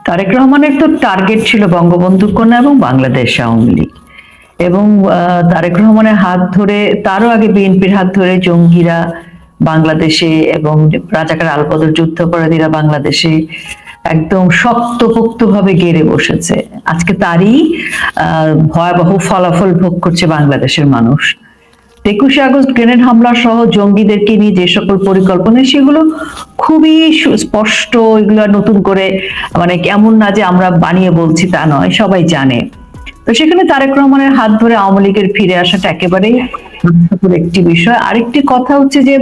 তারেক রহমানের তো টার্গেট ছিল বঙ্গবন্ধু কন্যা এবং বাংলাদেশ আওয়ামী লীগ। এবং তারেক রহমানের হাত ধরে, তারও আগে বিএনপির হাত ধরে জঙ্গিরা বাংলাদেশে এবং রাজাকার আলবদর যুদ্ধাপরাধীরা বাংলাদেশে একদম শক্তপোক্ত ভাবে গেড়ে বসেছে। আজকে তারই ভয়াবহ ফলাফল ভোগ করছে বাংলাদেশের মানুষ। 21শে আগস্ট গ্রেনেড হামলা সহ জঙ্গিদেরকে নিয়ে যে সকল পরিকল্পনা, সেগুলো খুবই স্পষ্ট। এগুলো নতুন করে মানে এমন না যে আমরা বানিয়ে বলছি, তা নয়, সবাই জানে। তো সেখানে তারেক রহমানের হাত ধরে আওয়ামী লীগের ফিরে আসাটা একেবারেই একটি বিষয়। আরেকটি কথা হচ্ছে যে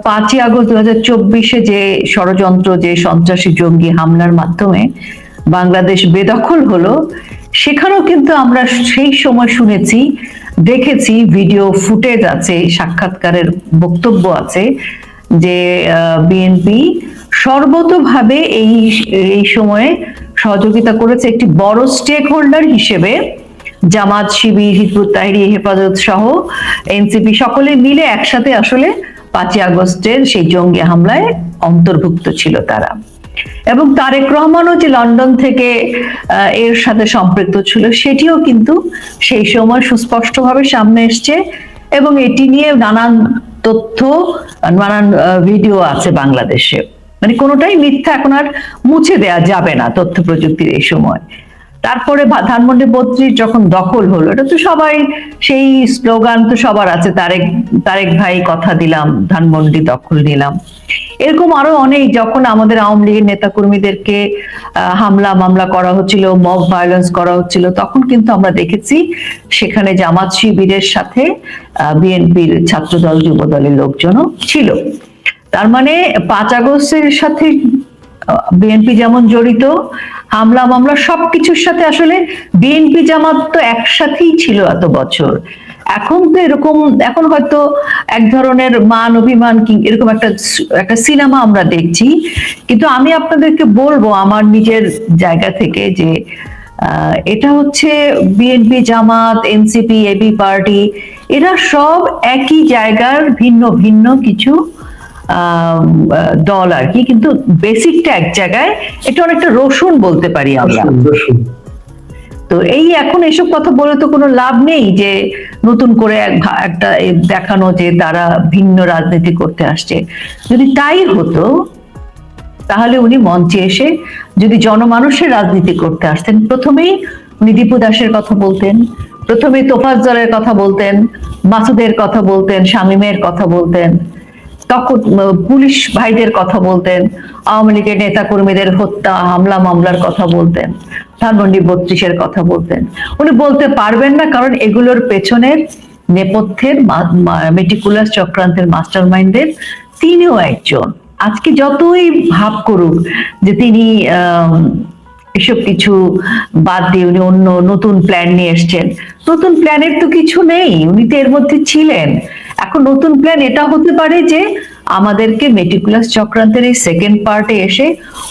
5ই আগস্ট 2024-এ যে ষড়যন্ত্র, যে সন্ত্রাসী জঙ্গি হামলার মাধ্যমে বাংলাদেশ বেদখল হলো, সেখানেও কিন্তু আমরা সেই সময় শুনেছি, দেখেছি, ভিডিও ফুটেজ আছে, সাক্ষাৎকারের বক্তব্য আছে যে বিএনপি সর্বতোভাবে এই সময়ে সহযোগিতা করেছে। একটি বড় স্টেক হোল্ডার হিসেবে জামাত, শিবির, হিজবুত তাহরির, হেফাজত সহ এনসিপি সকলে মিলে একসাথে আসলে 5ই আগস্টের সেই জঙ্গি হামলায় অন্তর্ভুক্ত ছিল তারা। এবং তারেক রহমানও যে লন্ডন থেকে এর সাথে সম্পৃক্ত ছিল, সেটিও কিন্তু সেই সময় সুস্পষ্টভাবে সামনে এসছে। এবং এটি নিয়ে নানান তথ্য, নানান ভিডিও আছে বাংলাদেশে। মানে কোনোটাই মিথ্যা এখন আর মুছে দেয়া যাবে না তথ্য প্রযুক্তির এই সময়। তারপরে ধানমন্ডি 32 যখন দখল হলো, এটা তো সবাই, সেই স্লোগান তো সবার আছে, তারেক ভাই কথা দিলাম, ধানমন্ডি দখল নিলাম। এরকম আরো অনেক, যখন আমাদের আওয়ামী লীগের নেতা কর্মীদেরকে হামলা মামলা করা হচ্ছিল, মব ভায়োলেন্স করা হচ্ছিল, তখন কিন্তু আমরা দেখেছি সেখানে জামাত শিবিরের সাথে বিএনপির ছাত্রদল, যুব দলের লোকজনও ছিল। তার মানে 5 আগস্টের সাথে বিএনপি যেমন জড়িত, হামলা মামলা সবকিছুর সাথে আসলে বিএনপি জামাত তো একসাথেই ছিল এত বছর। এখন তো এরকম, এখন হয়তো এক ধরনের মান অভিমান কি এরকম একটা সিনেমা আমরা দেখছি। কিন্তু আমি আপনাদেরকে বলবো আমার নিজের জায়গা থেকে যে এটা হচ্ছে বিএনপি, জামাত, এনসিপি, এবি পার্টি, এরা সব একই জায়গার ভিন্ন ভিন্ন কিছু দল আর কি, কিন্তু বেসিকটা এক জায়গায়। এটা অনেকটা রসুন বলতে পারি আমরা। তো এই এখন এসব কথা বলে তো কোনো লাভ নেই যে নতুন করে একটা দেখানো যে তারা ভিন্ন রাজনীতি করতে আসছে। যদি তাই হতো, তাহলে উনি মঞ্চে এসে যদি জনমানুষের রাজনীতি করতে আসতেন, প্রথমেই উনি দীপু দাসের কথা বলতেন, প্রথমেই তোফাজ্জলের কথা বলতেন, মাসুদের কথা বলতেন, শামীমের কথা বলতেন, তখন পুলিশ ভাইদের কথা বলতেন, আওয়ামী লীগের নেতা কর্মীদের হত্যা, হামলা মামলার কথা বলতেন, ধানমন্ডি 32-এর কথা বলতেন। উনি বলতে পারবেন না, কারণ এগুলোর পেছনের নেপথ্যের মেটিকুলাস চক্রান্তের মাস্টার মাইন্ডের তিনিও একজন। আজকে যতই ভাব করুক যে তিনি এসব কিছু বাদ দিয়ে উনি অন্য নতুন প্ল্যান নিয়ে এসছেন, নতুন প্ল্যানের তো কিছু নেই, উনি তো এর মধ্যে ছিলেন। এখন নতুন প্ল্যান এটা হতে পারে যে আমাদেরকে মেটিকুলাস চক্রান্তের এই সেকেন্ড পার্টে এসে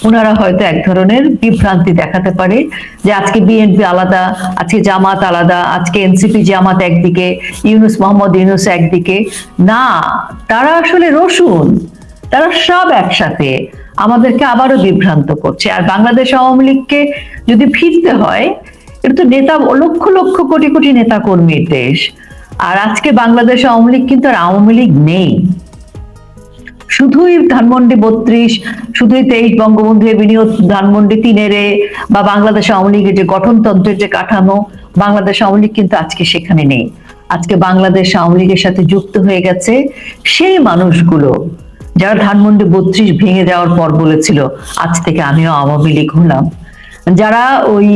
ওনারা হয়তো এক ধরনের বিভ্রান্তি দেখাতে পারে যে আজকে বিএনপি আলাদা, আজকে জামাত আলাদা, আজকে এনসিপি জামাত একদিকে, মোহাম্মদ ইউনূস একদিকে। না, তারা আসলে রসুন, তারা সব একসাথে আমাদেরকে আবারও বিভ্রান্ত করছে। আর বাংলাদেশ আওয়ামী লীগকে যদি ফিরতে হয়, এটা তো নেতা, লক্ষ লক্ষ কোটি কোটি নেতা কর্মীর দেশ। আর আজকে বাংলাদেশ আওয়ামী লীগ কিন্তু আর আওয়ামী লীগ নেই। শুধুই ধানমন্ডি 32, শুধুই 23 বঙ্গবন্ধু এভিনিউ, ধানমন্ডি 3-এ বা বাংলাদেশ আওয়ামী লীগের যে গঠনতন্ত্রের যে কাঠামো, বাংলাদেশ আওয়ামী লীগ কিন্তু আজকে সেখানে নেই। আজকে বাংলাদেশ আওয়ামী লীগের সাথে যুক্ত হয়ে গেছে সেই মানুষগুলো যারা ধানমন্ডি 32 ভেঙে যাওয়ার পর বলেছিল আজ থেকে আমিও আওয়ামী লীগ হলাম, যারা ওই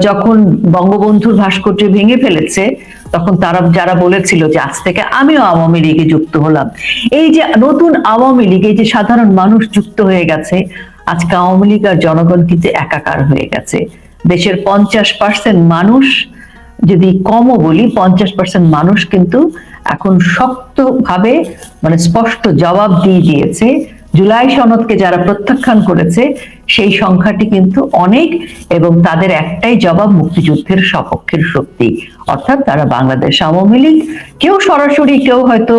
যখন বঙ্গবন্ধুর ভাস্কর্য ভেঙে ফেলেছে তখন তারা যারা বলেছিল যে আজ থেকে আমিও আওয়ামী লীগে যুক্ত হলাম। এই যে নতুন আওয়ামী লীগ, এই যে সাধারণ মানুষ যুক্ত হয়ে গেছে, আজকে আওয়ামী লীগ আর জনগণ কিন্তু একাকার হয়ে গেছে। দেশের 50% মানুষ, যদি কমও বলি 50% মানুষ কিন্তু এখন শক্তভাবে মানে স্পষ্ট জবাব দিয়ে দিয়েছে জুলাই সনদকে যারা প্রত্যাখ্যান করেছে সেই সংখ্যাটি কিন্তু অনেক, এবং তাদের একটাই জবাব মুক্তিযুদ্ধের সপক্ষের শক্তি, অর্থাৎ তারা বাংলাদেশ আওয়ামী লীগ, কেউ সরাসরি কেউ হয়তো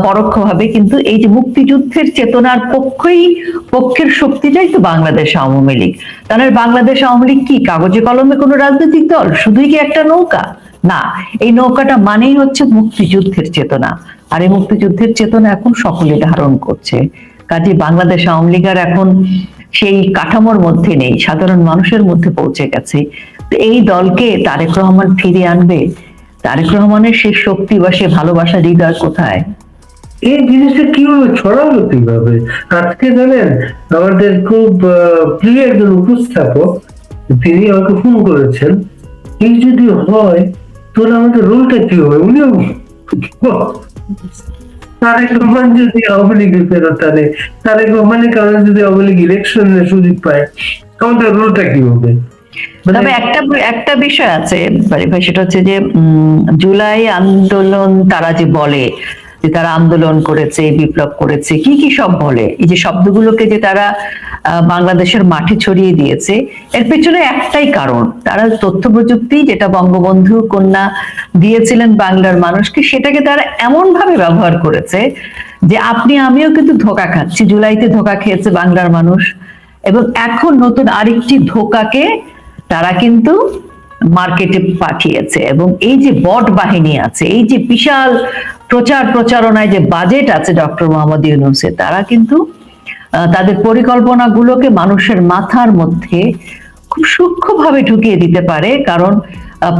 পরোক্ষভাবে, কিন্তু এই যে মুক্তিযুদ্ধের চেতনার পক্ষের শক্তিটাই তো বাংলাদেশ আওয়ামী লীগ। তাহলে বাংলাদেশ আওয়ামী লীগ কি কাগজে কলমে কোনো রাজনৈতিক দল, শুধুই কি একটা নৌকা? না, এই নৌকাটা মানেই হচ্ছে মুক্তিযুদ্ধের চেতনা, আর এই মুক্তিযুদ্ধের চেতনা এখন সকলে ধারণ করছে। কাজে বাংলাদেশ আওয়ামী লীগ আর এখন সেই কাঠামোর মধ্যে নেই, সাধারণ মানুষের মধ্যে পৌঁছে গেছে। এই দলকে তারেক রহমান ফিরিয়ে আনবে? তারেক রহমানের সেই শক্তি বা সে ভালোবাসা হৃদয় কোথায়? এই জিনিসটা কিভাবে ছড়ালো, কিভাবে? আজকে জানেন, আমাদের খুব প্রিয় একজন উপস্থাপক তিনি আমাকে ফোন করেছেন, এই যদি হয় তাহলে আমাদের রোলটা কি হবে? উনিও তারেক রহমান যদি আওয়ামী লীগে ফেরত আনে, তারেক রহমানের কারণে যদি আওয়ামী লীগ ইলেকশনের সুযোগ পায়, আমাদের রোলটা কি হবে? তবে একটা বিষয় আছে ভাই, সেটা হচ্ছে যে জুলাই আন্দোলন তারা যে বলে যে তারা আন্দোলন করেছে, বিপ্লব করেছে, কি কি সব বলে, এই যে শব্দগুলোকে যে তারা বাংলাদেশের মাঠে ছড়িয়ে দিয়েছে, এর পেছনে একটাই কারণ, তারা তথ্য প্রযুক্তি যেটা বঙ্গবন্ধু কন্যা দিয়েছিলেন বাংলার মানুষকে, সেটাকে তারা এমন ভাবে ব্যবহার করেছে যে আপনি আমিও কিন্তু ধোঁকা খাচ্ছি, জুলাইতে ধোঁকা খেয়েছে বাংলার মানুষ, এবং এখন নতুন আরেকটি ধোঁকাকে তারা কিন্তু মার্কেটে পাঠিয়েছে। এবং এই যে বট বাহিনী আছে, এই যে বিশাল প্রচারণায় যে বাজেট আছে ডক্টর মোহাম্মদ ইউনূসের, তারা কিন্তু তাদের পরিকল্পনাগুলোকে মানুষের মাথার মধ্যে খুব সূক্ষ্মভাবে ঢুকিয়ে দিতে পারে, কারণ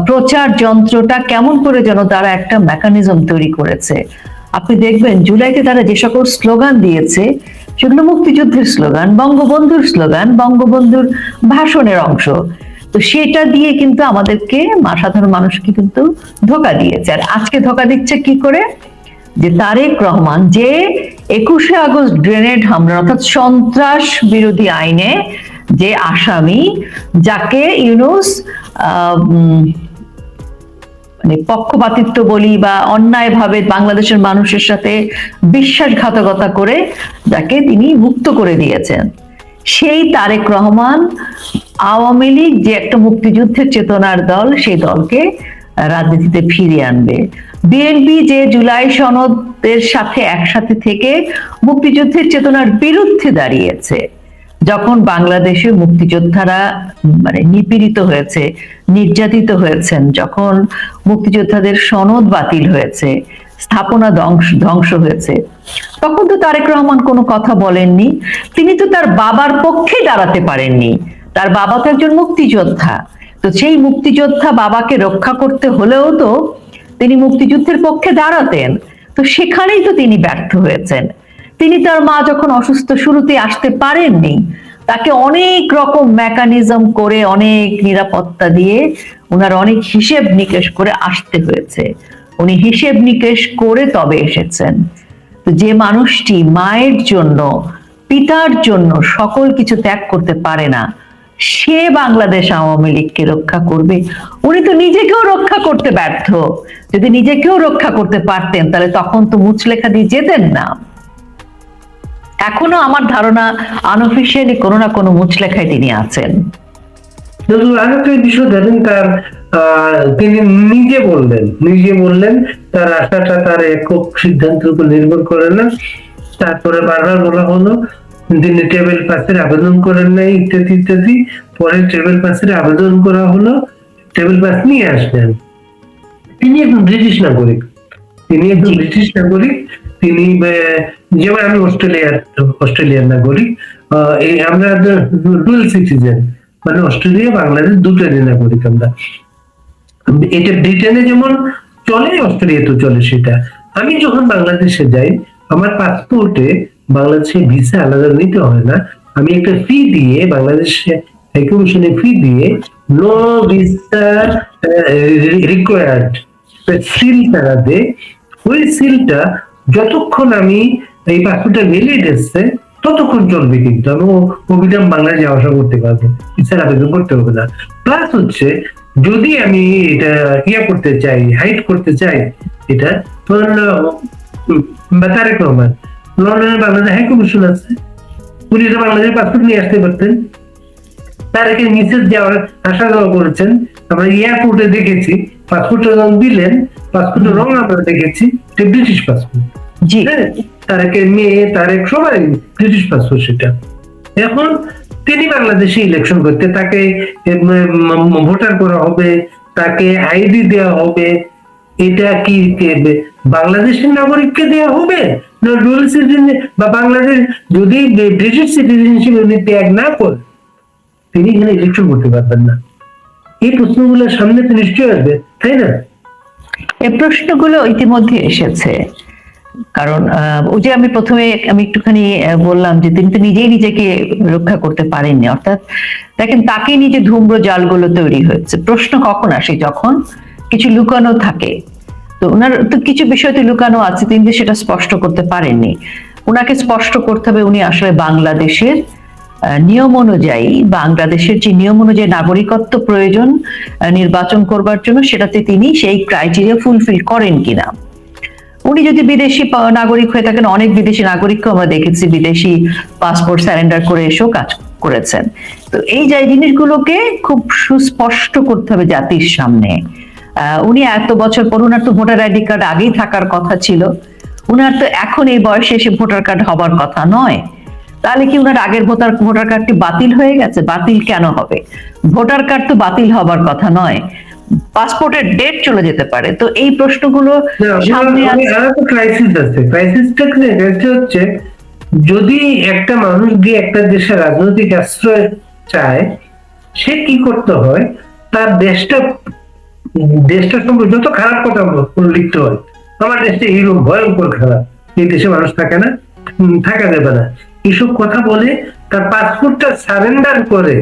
প্রচার যন্ত্রটা কেমন করে যেন তারা একটা মেকানিজম তৈরি করেছে। আপনি দেখবেন জুলাইতে তারা যে সকল স্লোগান দিয়েছে সেগুলো মুক্তিযুদ্ধের স্লোগান, বঙ্গবন্ধুর স্লোগান, বঙ্গবন্ধুর ভাষণের অংশ, তো সেটা দিয়ে কিন্তু আমাদেরকে সাধারণ মানুষকে কিন্তু ধোঁকা দিয়েছে। আর আজকে ধোঁকা দিচ্ছে কি করে? যে তারেক রহমান যে 21শে আগস্ট গ্রেনেড হামলা অর্থাৎ সন্ত্রাস বিরোধী আইনে যে আসামি, যাকে ইউনূস মানে পক্ষপাতিত্ব বলি বা অন্যায়ভাবে বাংলাদেশের মানুষের সাথে বিশ্বাসঘাতকতা করে যাকে তিনি মুক্ত করে দিয়েছেন, সেই তারেক রহমান আওয়ামী লীগ যে একটা মুক্তিযুদ্ধের চেতনার দল, সেই দলকে রাজনীতিতে ফিরিয়ে আনবে। বিএনপি যে জুলাই সনদের সাথে একসাথে থেকে মুক্তিযুদ্ধের চেতনার বিরুদ্ধে দাঁড়িয়েছে, যখন বাংলাদেশে মুক্তিযোদ্ধারা মানে নিপীড়িত হয়েছে, নির্যাতিত হয়েছেন, যখন মুক্তিযোদ্ধাদের সনদ বাতিল হয়েছে, স্থাপনা ধ্বংস হয়েছে, তখন তো তারেক রহমান কোনো কথা বলেননি। তিনি তো তার বাবার পক্ষে দাঁড়াতে পারেননি, তার বাবা তো একজন মুক্তিযোদ্ধা, তো সেই মুক্তিযোদ্ধা বাবাকে রক্ষা করতে হলেও তো তিনি মুক্তিযুদ্ধের পক্ষে দাঁড়াতেন, তো সেখানেই তো তিনি ব্যর্থ হয়েছেন। তিনি তার মা যখন অসুস্থ শুরুতে আসতে পারেননি, তাকে অনেক রকম মেকানিজম করে, অনেক নিরাপত্তা দিয়ে, ওনার অনেক হিসেব নিকেশ করে আসতে হয়েছে, উনি হিসেব নিকেশ করে তবে এসেছেন। তো যে মানুষটি মায়ের জন্য, পিতার জন্য সকল কিছু ত্যাগ করতে পারে না, সে বাংলাদেশ আওয়ামী লীগকে রক্ষা করবে? উনি তো নিজেকেও রক্ষা করতে ব্যর্থ। যদি নিজেকেও রক্ষা করতে পারতেন তাহলে তখন তো মুচলেখা দিয়ে যেতেন না। এখনো আমার ধারণা আনঅফিসিয়ালি কোনো না কোনো মুচলেখায় তিনি আছেন। আরেকটা বিষয় ধরেন, তার তিনি নিজে বললেন তার আশাটা তার একক সিদ্ধান্তের উপর নির্ভর করে না। তারপরে বারবার বলা হলো তিনি টেবিল পাসের আবেদন করেন নাই, ইত্যাদি ইত্যাদি। পরে টেবিল পাসের আবেদন করা হলো, টেবিল পাস নিয়ে আসলেন। তিনি একজন ব্রিটিশ নাগরিক, তিনি যেমন আমি অস্ট্রেলিয়ার নাগরিক, আমরা ডুয়াল সিটিজেন, মানে অস্ট্রেলিয়া বাংলাদেশ দুটোরই নাগরিক আমরা। এটা ব্রিটেনে যেমন চলে, অস্ট্রেলিয়াতে চলে সেটা। আমি যখন বাংলাদেশে যাই, আমার পাসপোর্টে বাংলাদেশে ভিসা আলাদা নিতে হয় না, আমি একটা ফি দিয়ে, বাংলাদেশে হাইকমিশনে ফি দিয়ে, নো ভিসা রিকোয়ার্ড সিল তারা দেয়। ওই সিলটা যতক্ষণ আমি এই পাসপোর্টটা ভ্যালিড এসছে ততক্ষণ চলবে, কিন্তু আমি অবিরাম বাংলাদেশে আসা করতে পারবো, ভিসার আবেদন করতে হবে না। প্লাস হচ্ছে যদি আমি এটা করতে চাই, হাইড করতে চাই, এটা তারেক রহমান লন্ডনে বাংলাদেশ হাই কমিশন আছে, উনি তো বাংলাদেশের পাসপোর্ট নিয়ে আসতে পারতেন। তাদেরকে নিচে যাওয়ার আসা যাওয়া করেছেন, আমরা এয়ারপোর্টে দেখেছি পাসপোর্টটা যখন দিলেন, পাসপোর্টের রং আমরা দেখেছি, এটা ব্রিটিশ পাসপোর্ট। জি, তারেকের মেয়ে, তারেক সবাই ব্রিটিশ পাসপোর্ট সেটা। এখন তিনি বাংলাদেশে ইলেকশন করতে, তাকে ভোটার করা হবে, তাকে আইডি দেওয়া হবে, এটা কি বাংলাদেশের নাগরিককে দেওয়া হবে না ডুয়াল সিটিজেন, বা বাংলাদেশ যদি ব্রিটিশ সিটিজেনশিপ উনি ত্যাগ না করে তিনি এখানে ইলেকশন করতে পারবেন না? এই প্রশ্নগুলোর সামনে তো নিশ্চয়ই আসবে, তাই না? এই প্রশ্নগুলো ইতিমধ্যে এসেছে। কারণ ওই যে আমি প্রথমে একটুখানি বললাম যে তিনি তো নিজেই নিজেকে রক্ষা করতে পারেননি, অর্থাৎ দেখেন তাকে নিজে ধূম্র জালগুলো তৈরি হয়েছে। প্রশ্ন কখন আসে? যখন কিছু লুকানো থাকে। তো ওনার তো কিছু বিষয় তো লুকানো আছে, তিনি তো সেটা স্পষ্ট করতে পারেননি। ওনাকে স্পষ্ট করতে হবে উনি আসলে বাংলাদেশের নিয়ম অনুযায়ী, বাংলাদেশের যে নিয়ম অনুযায়ী নাগরিকত্ব প্রয়োজন নির্বাচন করবার জন্য, সেটাতে তিনি সেই ক্রাইটেরিয়া ফুলফিল করেন কিনা। উনি যদি বিদেশি নাগরিক হয়ে থাকেন, অনেক বিদেশি নাগরিককে আমরা দেখেছি বিদেশি পাসপোর্ট স্যারেন্ডার করে এসেও কাজ করেছেন। তো এই যে জিনিসগুলোকে খুব সুস্পষ্ট করতে হবে জাতির সামনে। উনি এত বছর পর, উনার তো ভোটার আইডি কার্ড আগেই থাকার কথা ছিল, উনার তো এখন এই বয়সে এসে ভোটার কার্ড হবার কথা নয়। তাহলে কি উনার আগের ভোটার কার্ডটি বাতিল হয়ে গেছে? বাতিল কেন হবে? ভোটার কার্ড তো বাতিল হবার কথা নয়, পাসপোর্টের ডেট চলে যেতে পারে। তো এই প্রশ্নগুলো সামনে ক্রাইসিস আছে। ক্রাইসিসটা হচ্ছে, যদি একটা মানুষ গিয়ে একটা দেশের রাজনৈতিক আশ্রয় চায়, সে কি করতে হয়, তার দেশটা সম্পর্কে যত খারাপ কথা লিখতে হয়, আমার দেশটা এইরকম ভয়ঙ্কর খারাপ, এই দেশে মানুষ থাকে না, থাকা যাবে না, এসব কথা বলে তার পাসপোর্টটা সারেন্ডার করে,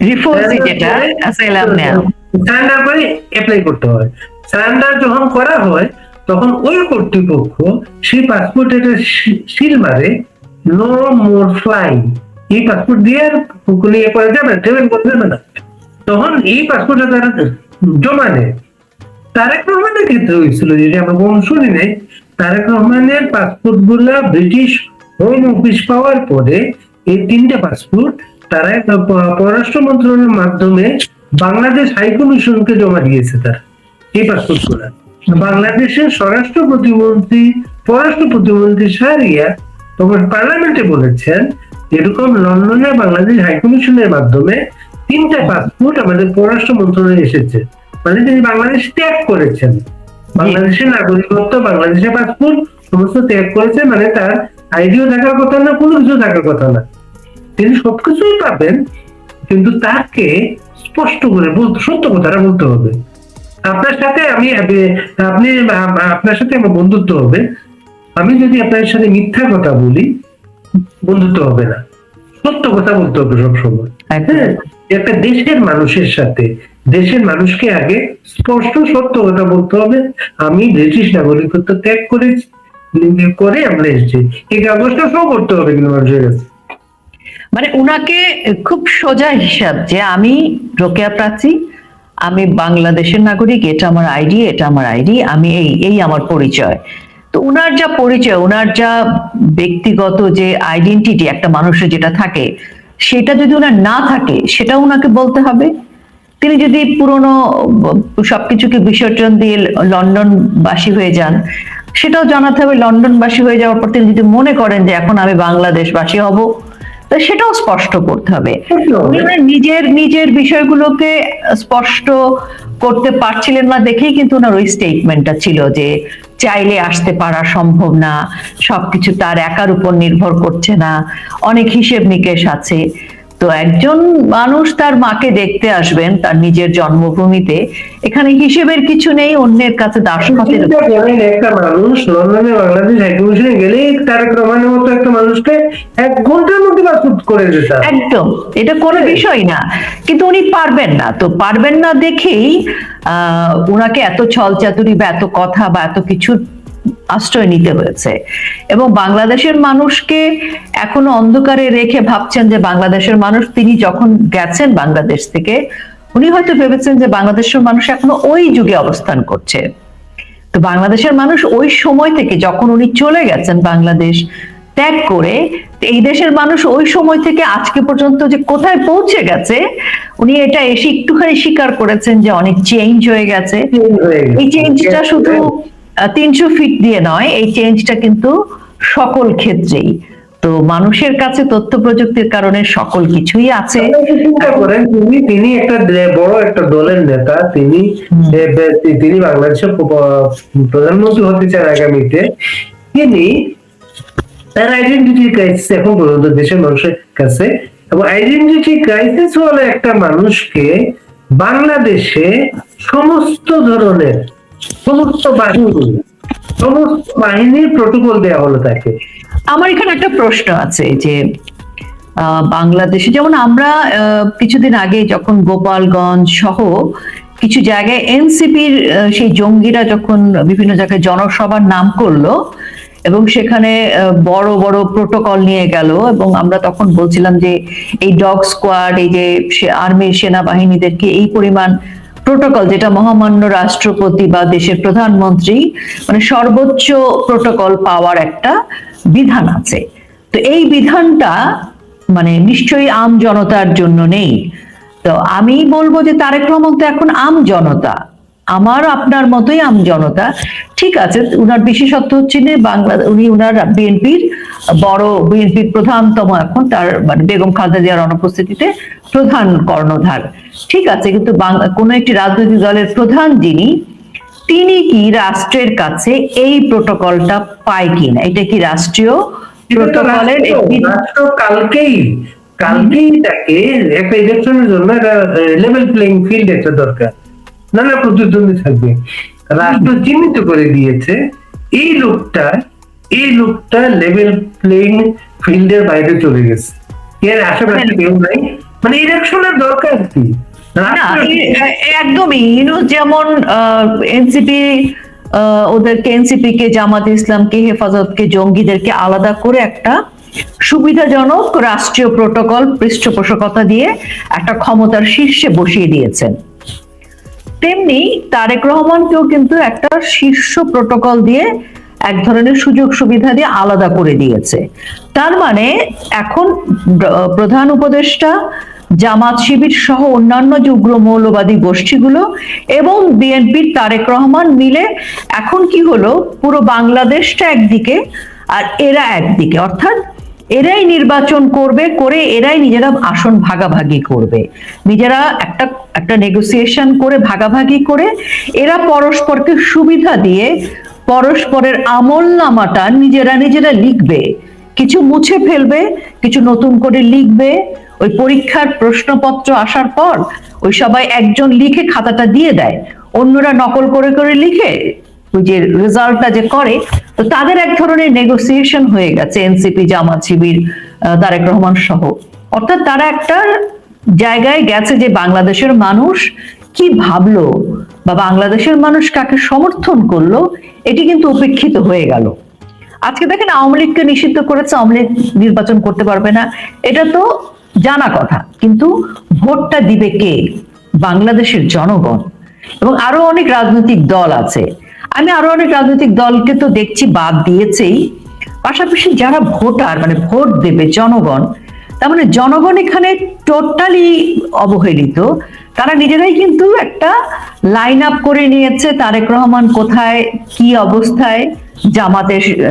রিফিউজি যেটা অ্যাসাইলাম নেওয়া, সারেন্ডার করে অ্যাপ্লাই করতে হয়। সারেন্ডার যখন করা হয় তখন ওই কর্তৃপক্ষ সেই পাসপোর্টের সিল মারে, নো মোর ফ্লাইং, এই পাসপোর্ট দিয়ে আর কোনো ইয়ে করা যাবে না। তখন এই পাসপোর্টটা তারা জমা নেয়। তারেক রহমানের ক্ষেত্রে হয়েছিল, যেটা আমরা কম শুনি নাই, তারেক রহমানের পাসপোর্ট গুলা ব্রিটিশ হোম অফিস পাওয়ার পরে এই 3টে পাসপোর্ট তারা পররাষ্ট্র মন্ত্রণালয়ের মাধ্যমে বাংলাদেশ হাই কমিশনকে জমা দিয়েছে। তারা এই পাসপোর্ট গুলা বাংলাদেশের স্বরাষ্ট্র প্রতিমন্ত্রী, পররাষ্ট্র প্রতিমন্ত্রী শাহরিয়ার তখন পার্লামেন্টে বলেছেন, এরকম লন্ডনে বাংলাদেশ হাই কমিশনের মাধ্যমে 3টে পাসপোর্ট আমাদের পররাষ্ট্র মন্ত্রণালয়ে এসেছে, মানে তিনি বাংলাদেশ ত্যাগ করেছেন, বাংলাদেশের নাগরিকত্ব, বাংলাদেশের পাসপোর্ট সমস্ত ত্যাগ করেছেন, মানে তার আইডিও থাকার কথা না, কোনো কিছু থাকার কথা না, তিনি সবকিছুই পাবেন, কিন্তু তাকে স্পষ্ট করে সত্য কথাটা বলতে হবে। আপনার সাথে আপনার সাথে আমার বন্ধুত্ব হবে, আমি যদি আপনার সাথে মিথ্যা কথা বলি, বন্ধুত্ব হবে না, সত্য কথা বলতে হবে সবসময়। হ্যাঁ, একটা দেশের মানুষের সাথে, দেশের মানুষকে আগে স্পষ্ট সত্য কথা বলতে হবে, আমি ব্রিটিশ নাগরিকত্ব ত্যাগ করে আমরা এসেছি, এই কাগজটা সব করতে হবে কিন্তু মানুষের কাছে। মানে উনাকে খুব সোজা হিসাব যে আমি রোকেয়া প্রাচী, আমি বাংলাদেশের নাগরিক, এটা আমার আইডি, আমি এই আমার পরিচয়। তো উনার যা পরিচয়, উনার যা ব্যক্তিগত যে আইডেন্টিটি একটা মানুষের যেটা থাকে, সেটা যদি উনার না থাকে সেটা উনাকে বলতে হবে। তিনি যদি পুরনো সবকিছুকে বিসর্জন দিয়ে লন্ডনবাসী হয়ে যান, সেটাও জানাতে হবে। লন্ডনবাসী হয়ে যাওয়ার পর তিনি যদি মনে করেন যে এখন আমি বাংলাদেশবাসী হব, তো সেটাও স্পষ্ট করতে হবে। নিজের বিষয়গুলোকে স্পষ্ট করতে পারছিলেন না দেখেই কিন্তু ওনার ওই স্টেটমেন্টটা ছিল যে চাইলে আসতে পারা সম্ভব না, সবকিছু তার একার উপর নির্ভর করছে না, অনেক হিসেব নিকেশ আছে। তো একজন মানুষ তার মাকে দেখতে আসবেন তার নিজের জন্মভূমিতে, এখানে হিসেবের কিছু নেই, অন্যের কাছে দাসখতের। একটা মানুষ লন্ডনে বাংলাদেশ হাই কমিশনে গেলে তারেক রহমানের মতো একটা মানুষকে 1 ঘন্টার মধ্যে পাসপোর্ট করে দিতে, একদম এটা কোনো বিষয় না, কিন্তু উনি পারবেন না। তো পারবেন না দেখেই উনাকে এত ছলচাতুরি বা এত কথা বা এত কিছু আশ্রয় নিতে হয়েছে। এবং বাংলাদেশের মানুষকে এখনো অন্ধকারে রেখে ভাবছেন যে বাংলাদেশের মানুষ, তিনি যখন গেছেন বাংলাদেশ থেকে, উনি হয়তো ভেবেছেন যে বাংলাদেশের মানুষ এখনো ওই যুগে অবস্থান করছে। তো বাংলাদেশের মানুষ ওই সময় থেকে, যখন উনি চলে গেছেন বাংলাদেশ ত্যাগ করে, এই দেশের মানুষ ওই সময় থেকে আজকে পর্যন্ত যে কোথায় পৌঁছে গেছে, উনি এটা এসে একটুখানি স্বীকার করেছেন যে অনেক চেঞ্জ হয়ে গেছে। এই চেঞ্জটা শুধু 300 ফিট দিয়ে নয়, এই চেঞ্জটা কিন্তু সকল ক্ষেত্রেই। তো মানুষের কাছে তথ্য প্রযুক্তির কারণে সকল কিছুই আছে। চিন্তা করেন, তিনি একটা বড় একটা দলের নেতা, তিনি বাংলাদেশের প্রধানমন্ত্রী হতে চান আগামীতে। তিনি তার আইডেন্টিটি ক্রাইসিস এখন পর্যন্ত দেশের মানুষের কাছে, এবং আইডেন্টিটি ক্রাইসিস হলে একটা মানুষকে বাংলাদেশে সমস্ত ধরনের সমস্ত বাহিনীর প্রোটোকল দেওয়া হলো তাকে। আমার এখানে একটা প্রশ্ন আছে যে বাংলাদেশে যেমন আমরা কিছুদিন আগে যখন গোপালগঞ্জ সহ কিছু জায়গায় এনসিপির সেই জঙ্গিরা যখন বিভিন্ন জায়গায় জনসভার নাম করলো এবং সেখানে বড় বড় প্রোটোকল নিয়ে গেল, এবং আমরা তখন বলছিলাম যে এই ডগ স্কোয়াড, এই যে আর্মির সেনাবাহিনীদেরকে এই পরিমাণ প্রোটোকল, যেটা মহামান্য রাষ্ট্রপতি বা দেশের প্রধানমন্ত্রী মানে সর্বোচ্চ প্রোটোকল পাওয়ার একটা বিধান আছে, তো এই বিধানটা মানে নিশ্চয়ই আম জনতার জন্য নেই। তো আমি বলবো যে তারেক রহমান তো এখন আম জনতা, আমার আপনার মতোই আম জনতা। ঠিক আছে, উনার বিশেষত্ব হচ্ছে যে উনি উনার বিএনপির প্রধানতম, এখন তার মানে বেগম খালেদা জিয়ার অনুপস্থিতিতে প্রধান কর্ণধার। ঠিক আছে, কিন্তু কোন একটি রাজনৈতিক দলের প্রধান তিনি কি রাষ্ট্রের কাছে এই প্রোটোকলটা পায় কিনা? এটা কি রাষ্ট্রীয় প্রোটোকলের একটি? কালকেই তাকে একটা ইলেকশনের জন্য একটা লেভেল প্লেইং ফিল্ড একটা দরকার, নানা প্রতিদ্বন্দ্বী থাকবে, রাষ্ট্র চিহ্নিত করে দিয়েছে এই লোকটা লেভেল প্লেইং ফিল্ডের বাইরে চলে গেছে, এর আশেপাশে কেউ নাই, মানে ইলেকশনের দরকার কি? একদমই। যেমন এনসিপি এনসিপি কে, জামাত ইসলামকে, হেফাজতকে, জঙ্গিদেরকে আলাদা করে একটা সুবিধাজনক রাষ্ট্রীয় প্রোটোকল পৃষ্ঠপোষকতা দিয়ে একটা ক্ষমতার শীর্ষে বসিয়ে দিয়েছেন, তেমনি তারেক রহমানকেও কিন্তু একটা শীর্ষ প্রোটোকল দিয়ে এক ধরনের সুযোগ সুবিধা দিয়ে আলাদা করে দিয়েছে। তার মানে এখন প্রধান উপদেষ্টা, জামাত শিবির সহ অন্যান্য যে উগ্র মৌলবাদী গোষ্ঠীগুলো এবং বিএনপির তারেক রহমান মিলে এখন কি হলো, পুরো বাংলাদেশটা একদিকে আর এরা একদিকে, অর্থাৎ এরাই নির্বাচন করে এরাই নিজেরা আসন ভাগাভাগি করবে, নিজেরা একটা নেগোসিয়েশন করে ভাগাভাগি করে এরা পরস্পরকে সুবিধা দিয়ে পরস্পরের আমলনামাটা নিজেরা লিখবে, কিছু মুছে ফেলবে, কিছু নতুন করে লিখবে। ওই পরীক্ষার প্রশ্নপত্র আসার পর ওই সবাই একজন লিখে খাতাটা দিয়ে দেয়, অন্যরা নকল করে লিখে ওই যে রেজাল্টটা যে করে, তো তাদের এক ধরনের নেগোসিয়েশন হয়ে গেছে এনসিপি, জামাত শিবির, তারেক রহমান সহ। অর্থাৎ তারা একটা জায়গায় গেছে যে বাংলাদেশের মানুষ কি ভাবলো বা বাংলাদেশের মানুষ কাকে সমর্থন করলো, এটি কিন্তু উপেক্ষিত হয়ে গেল। আজকে দেখেন আওয়ামী লীগকে নিষিদ্ধ করেছে, আওয়ামী লীগ নির্বাচন করতে পারবে না, এটা তো জানা কথা, কিন্তু ভোটটা দিবে কে? বাংলাদেশের জনগণ। এবং আরো অনেক রাজনৈতিক দল আছে, আমি আরো অনেক রাজনৈতিক দলকে তো দেখছি বাদ দিয়েছেই, পাশাপাশি যারা ভোটার মানে ভোট দেবে জনগণ, তার মানে জনগণ এখানে টোটালি অবহেলিত। তারা নিজেরাই কিন্তু একটা লাইন আপ করে নিয়েছে, তারেক রহমান কোথায়, কি অবস্থায়,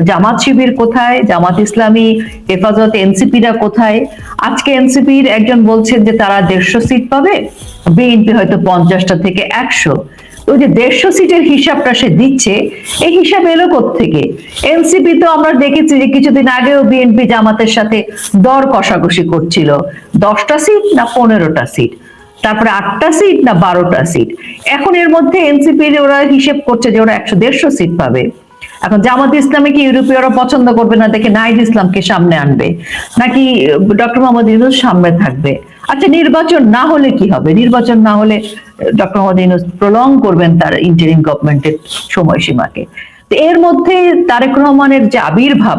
জামাত শিবির কোথায়, জামাত ইসলামী, হেফাজত, এনসিপিরা কোথায়। আজকে এনসিপির একজন বলছেন যে তারা 150 সিট পাবে, বিএনপি হয়তো 50টা থেকে 100। ওই যে 150 সিটের হিসাবটা সে দিচ্ছে, এই হিসাব এলো কোত্থেকে? এনসিপি তো আমরা দেখেছি যে কিছুদিন আগেও বিএনপি জামাতের সাথে দর কষাকষি করছিল, 10টা সিট না 15টা সিট, তারপরে 8টা সিট না 12টা সিট। এখন এর মধ্যে এনসিপির ওরা হিসেব করছে যে ওরা 150 সিট পাবে। এখন জামাত ইসলামে কি ইউরোপীয়রা পছন্দ করবে না দেখে নাহিদ ইসলামকে সামনে আনবে, নাকি ডক্টর মোহাম্মদ ইউনূস সামনে থাকবে? আচ্ছা, নির্বাচন না হলে কি হবে? নির্বাচন না হলে ডক্টর মোহাম্মদ ইউনূস প্রলং করবেন তার ইন্টারিম গভর্নমেন্টের সময়সীমাকে। তো এর মধ্যে তারেক রহমানের যে আবির্ভাব,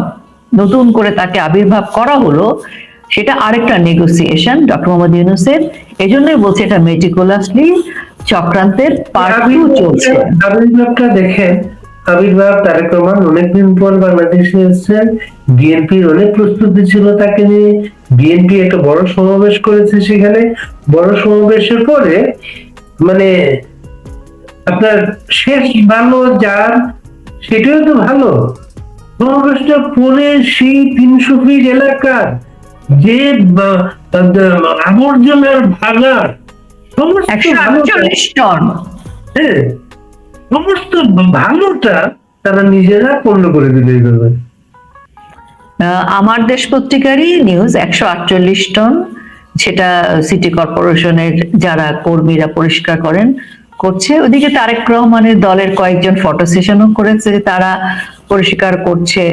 নতুন করে তাকে আবির্ভাব করা হলো, সেটা আরেকটা নেগোসিয়েশন ডক্টর মোহাম্মদ ইউনূসের। এজন্যই বলছি এটা মেটিকুলাসলি চক্রান্তের পার্ট 2 চলছে। আবির্ভাবটা দেখেন, আবির্ভাব, তারেক রহমান অনেকদিন পর বাংলাদেশে এসেছেন, বিএনপির অনেক প্রস্তুতি ছিল তাকে নিয়ে, বিএনপি একটা বড় সমাবেশ করেছে সেখানে, বড় সমাবেশের পরে মানে আপনার শেষ ভালো যার সেটাও তো ভালো, সমাবেশটা পরে সেই 300 ফিট এলাকার যে আবর্জনার ভাগার সমস্ত 148 টন। হ্যাঁ, সমস্ত ভালোটা তারা নিজেরা পণ্য করে দিলে এইভাবে। আমার দেশ পত্রিকারই নিউজ 148 টন, সেটা সিটি কর্পোরেশনের যারা কর্মীরা পরিষ্কার করছে। ওদিকে তারেক রহমানের দলের কয়েকজন ফটো সেশনও করেছে, তারা পরিষ্কার করছে।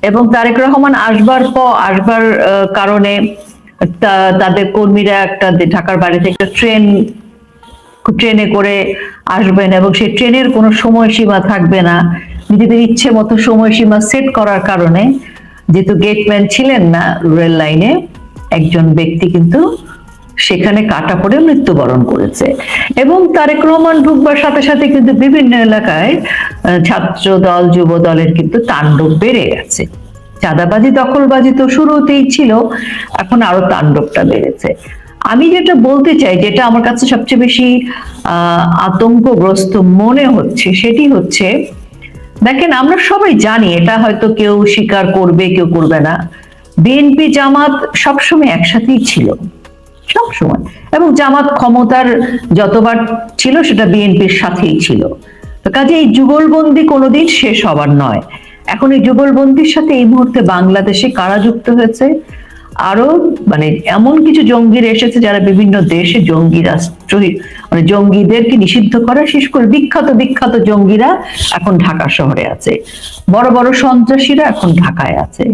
এবং তারেক রহমান আসবার কারণে তাদের কর্মীরা একটা ঢাকার বাইরে থেকে একটা ট্রেনে করে আসবেন এবং সেই ট্রেনের কোনো সময়সীমা থাকবে না, নিজেদের ইচ্ছে মতো সময়সীমা সেট করার কারণে যেহেতু গেটম্যান ছিলেন না রেল লাইনে, একজন ব্যক্তি কিন্তু সেখানে কাটা পড়ে মৃত্যুবরণ করেছে। এবং তারেক রহমান ঢুকবার সাথে সাথে কিন্তু বিভিন্ন এলাকায় ছাত্র দল যুব দলের কিন্তু তাণ্ডব বেড়ে গেছে। চাঁদাবাজি দখলবাজি তো শুরুতেই ছিল, এখন আরো তাণ্ডবটা বেড়েছে। আমি যেটা বলতে চাই, যেটা আমার কাছে সবচেয়ে বেশি আতঙ্কগ্রস্ত মনে হচ্ছে, সেটি হচ্ছে, দেখেন আমরা সবাই জানি, এটা হয়তো কেউ স্বীকার করবে কেউ করবে না, বিএনপি জামাত সবসময় একসাথেই ছিল, সবসময়। এবং জামাত ক্ষমতার যতবার ছিল সেটা বিএনপির সাথেই ছিল। তো কাজে এই যুগলবন্দি কোনোদিন শেষ হবার নয়। এখন এই যুগলবন্দির সাথে এই মুহূর্তে বাংলাদেশে কারা যুক্ত হয়েছে, আরো মানে এমন কিছু জঙ্গিরা এসেছে যারা বিভিন্ন দেশে জঙ্গি রাষ্ট্র মানে জঙ্গিদেরকে নিষিদ্ধ করা, শেষ করে বিখ্যাত জঙ্গিরা এখন ঢাকা শহরে আছে, বড় বড় সন্ত্রাসীরা এখন ঢাকায় আছে,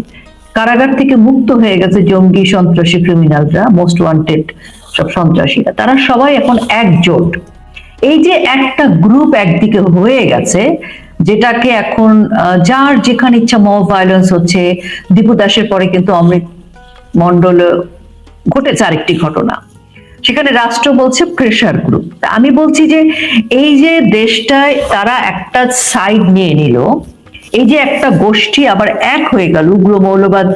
কারাগার থেকে মুক্ত হয়ে গেছে জঙ্গি সন্ত্রাসী ক্রিমিনালরা, মোস্ট ওয়ান্টেড সব সন্ত্রাসীরা, তারা সবাই এখন একজোট। এই যে একটা গ্রুপ একদিকে হয়ে গেছে, যেটাকে এখন যার যেখানে ইচ্ছা মব ভায়োলেন্স হচ্ছে। দীপু দাসের পরে কিন্তু অমৃত মন্ডল ঘটেছে আরেকটি ঘটনা, সেখানে রাষ্ট্র বলছে প্রেশার গ্রুপ। আমি বলছি যে এই যে দেশটায় তারা একটা সাইড নিয়ে নিল, এই যে একটা গোষ্ঠী আবার এক হয়ে গেল, উগ্র মৌলবাদ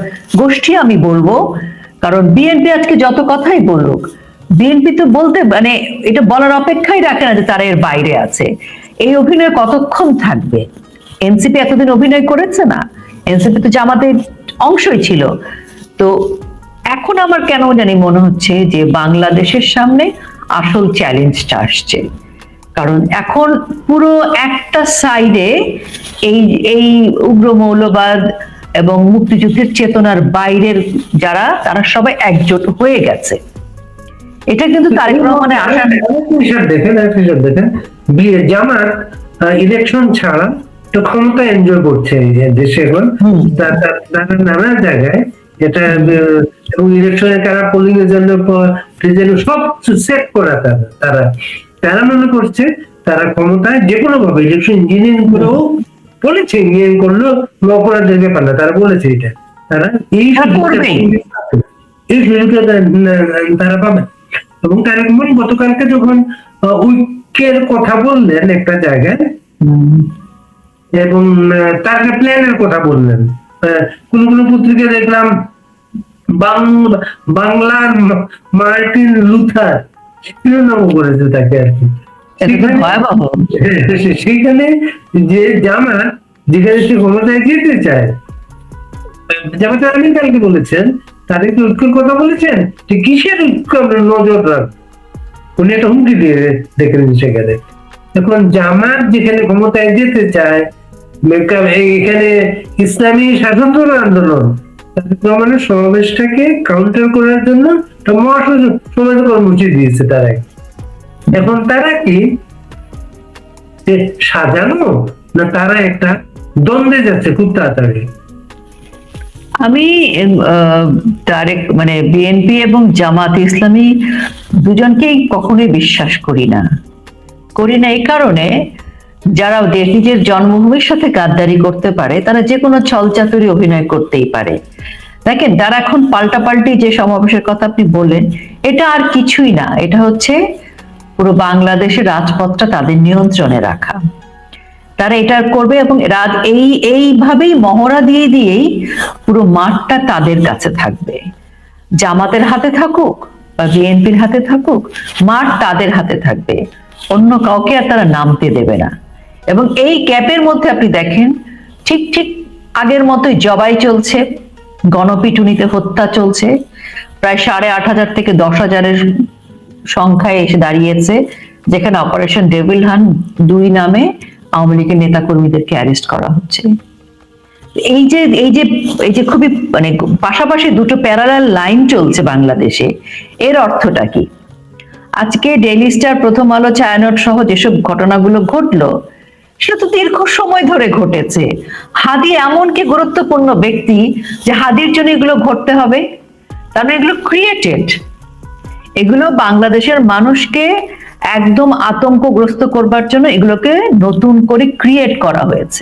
গোষ্ঠী আমি বলবো, কারণ বিএনপি আজকে যত কথাই বলুক, বিএনপি তো বলতে মানে এটা বলার অপেক্ষাই রাখে না যে তারা এর বাইরে আছে। এই অভিনয় কতক্ষণ থাকবে? এনসিপি এতদিন অভিনয় করেছে না, এনসিপি তো জামাতের অংশই ছিল। তো এখন আমার কেন জানি মনে হচ্ছে যে বাংলাদেশের সামনে আসল চ্যালেঞ্জটা আসছে, কারণ এখন পুরো একটা সাইডে এই এই উগ্র মৌলবাদ এবং মুক্তিযুদ্ধের চেতনার বাইরের যারা, তারা সবাই একজোট হয়ে গেছে। এটা কিন্তু তারেক রহমানের আশা। দেখেন জামাত ইলেকশন ছাড়া তো ক্ষমতা এনজয় করছে দেশে এখন, নানা জায়গায় এটা, এবং ইলেকশনে তারা পোলিং এর জন্য সব সেট করা, তারা মনে করছে তারা ক্ষমতায় যে কোনো ভাবে ইলেকশন ইঞ্জিনিয়ারিং করেও বলেছে, ইঞ্জিনিয়ারিং করলেও অপরাধের ব্যাপার না, তারা বলেছে এটা, তারা এই সুযোগটা তারা পাবে। এবং তারেক রহমান গতকালকে যখন ঐক্যের কথা বললেন একটা জায়গায়, এবং তার প্ল্যানের কথা বললেন, কোন পত্রিকা দেখলাম বাংলার মার্টিন লুথার শিরোনাম করেছে তাকে আর কি। সেখানে যে জামাত যেখানে সে ক্ষমতায় যেতে চায়, জামাত আমি কালকে বলেছেন তাদের কি ঐক্যের কথা বলেছেন, যে কিসের ঐক্য আমরা নজর রাখ, উনি একটা হুমকি দিয়ে দেখেন সেখানে। এখন জামাত যেখানে ক্ষমতায় যেতে চায়, এখানে ইসলামী স্বাতন্ত্র আন্দোলন মানে সমাবেশটাকে কাউন্টার করার জন্য সমাজ কর্মসূচি দিয়েছে তারা। এখন তারা কি সাজানো, না তারা একটা দ্বন্দ্বে যাচ্ছে খুব তাড়াতাড়ি? আমি তারেক মানে বিএনপি এবং জামাত ইসলামী দুজনকেই কখনোই বিশ্বাস করি না। এই কারণে, যারা নিজের জন্মভূমির সাথে গাদ্দারি করতে পারে তারা যে কোনো ছলচাতুরি অভিনয় করতেই পারে। দেখেন, তারা এখন পাল্টাপাল্টি যে সমাবেশের কথা আপনি বললেন, এটা আর কিছুই না, এটা হচ্ছে পুরো বাংলাদেশের রাজপথটা তাদের নিয়ন্ত্রণে রাখা। তারা এটা করবে এবং এইভাবেই মহড়া দিয়েই পুরো মাঠটা তাদের কাছে থাকবে। জামাতের হাতে থাকুক বা বিএনপির হাতে থাকুক, মাঠ তাদের হাতে থাকবে, অন্য কাউকে আর তারা নামতে দেবে না। এবং এই গ্যাপের মধ্যে আপনি দেখেন ঠিক আগের মতোই জবাই চলছে, গণপিটুনিতে হত্যা চলছে, প্রায় 8,500 থেকে 10,000-এর সংখ্যায় এসে দাঁড়িয়েছে, যেখানে অপারেশন ডেভিল হান্ট 2 নামে আওয়ামী লীগের নেতা কর্মীদেরকে অ্যারেস্ট করা হচ্ছে। এই যে খুবই মানে পাশাপাশি দুটো প্যারালাল লাইন চলছে বাংলাদেশে। এর অর্থটা কি? আজকে ডেইলি স্টার, প্রথম আলো, ছায়ানট সহ যেসব ঘটনাগুলো ঘটলো সেটা তো দীর্ঘ সময় ধরে ঘটেছে। হাদি এমন কি গুরুত্বপূর্ণ ব্যক্তি যে হাদির জন্য এগুলো ঘটতে হবে? তার মানে এগুলো ক্রিয়েটেড, এগুলো বাংলাদেশের মানুষকে একদম আতঙ্কগ্রস্ত করবার জন্য এগুলোকে নতুন করে ক্রিয়েট করা হয়েছে।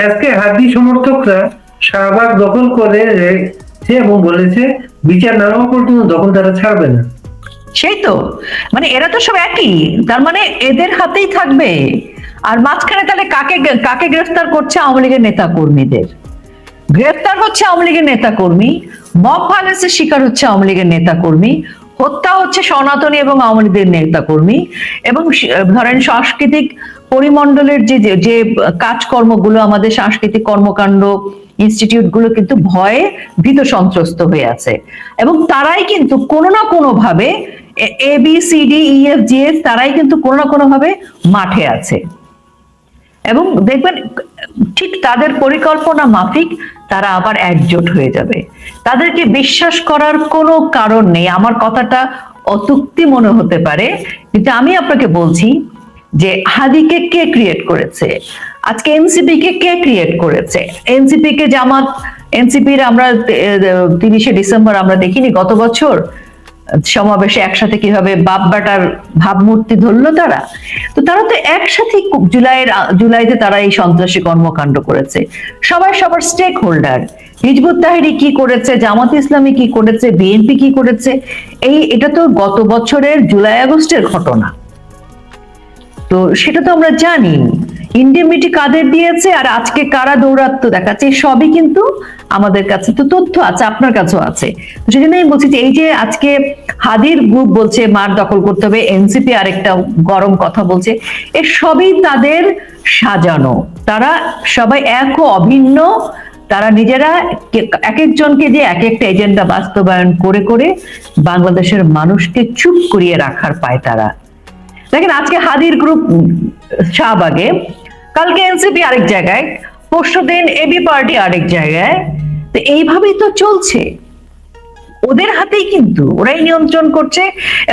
আজকে হাদি সমর্থকরা শাহবাগ দখল করে রেখেছে এবং বলেছে বিচার না হওয়া পর্যন্ত দখল তারা ছাড়বে না। সেই তো, মানে এরা তো সব একই, তার মানে এদের হাতেই থাকবে। আর মাঝখানে তাহলে কাকে গ্রেফতার করছে? আওয়ামী লীগের নেতা কর্মীদের গ্রেফতার হচ্ছে, আওয়ামী লীগের নেতা কর্মী, মব ভায়োলেন্সের শিকার হচ্ছে আওয়ামী লীগের নেতা কর্মী, হত্যা হচ্ছে সনাতনী এবং আওয়ামী লীগের নেতা কর্মী। এবং ধরেন সাংস্কৃতিক পরিমণ্ডলের যে কাজকর্মগুলো, আমাদের সাংস্কৃতিক কর্মকাণ্ড ইনস্টিটিউট গুলো কিন্তু ভয়ে ভীত সন্ত্রস্ত হয়ে আছে, এবং তারাই কিন্তু কোনো না কোনো ভাবে ABCDEFGH তারাই কিন্তু কোনো না কোনো ভাবে মাঠে আছে। এবং দেখবেন ঠিক তাদের পরিকল্পনা মাফিক তারা আবার একজোট হয়ে যাবে। তাদেরকে বিশ্বাস করার কোনো কারণ নেই। আমার কথাটা অতুক্তি মনে হতে পারে, কিন্তু আমি আপনাকে বলছি যে হাদিকে কে ক্রিয়েট করেছে? আজকে এনসিপি কে কে ক্রিয়েট করেছে? এনসিপি কে জামাত, এনসিপির আমরা 30শে ডিসেম্বর আমরা দেখিনি গত বছর সমাবেশে একসাথে কিভাবে বাপ বেটার ভাবমূর্তি ধরলো তারা? তো তারা তো একসাথে জুলাইতে তারা এই সন্ত্রাসী কর্মকাণ্ড করেছে। সবাই সবার স্টেক হোল্ডার। হিজবুত তাহরি কি করেছে, জামাত ইসলামী কি করেছে, বিএনপি কি করেছে, এটা তো গত বছরের জুলাই আগস্টের ঘটনা। তো সেটা তো আমরা জানি ইন্ডিমিটি কাদের দিয়েছে আর আজকে কারা দৌরাত্ম্য দেখাচ্ছে, সবই কিন্তু আমাদের কাছে তো তথ্য আছে, আপনার কাছেও আছে। সেজন্য আমি বলছি যে এই যে আজকে হাদির গ্রুপ বলছে মাঠ দখল করতে হবে, এনসিপি আরেকটা গরম কথা বলছে, এর সবই তাদের সাজানো। তারা সবাই এক ও অভিন্ন, তারা নিজেরা এক একজনকে দিয়ে এক একটা এজেন্ডা বাস্তবায়ন করে করে বাংলাদেশের মানুষকে চুপ করিয়ে রাখার পায় তারা। দেখেন আজকে হাদির গ্রুপ শাহবাগে, কালকে এনসিপি আরেক জায়গায়, পরশুদিন এবি পার্টি আরেক জায়গায়। তো এইভাবেই তো চলছে, ওদের হাতেই কিন্তু, ওরাই নিয়ন্ত্রণ করছে।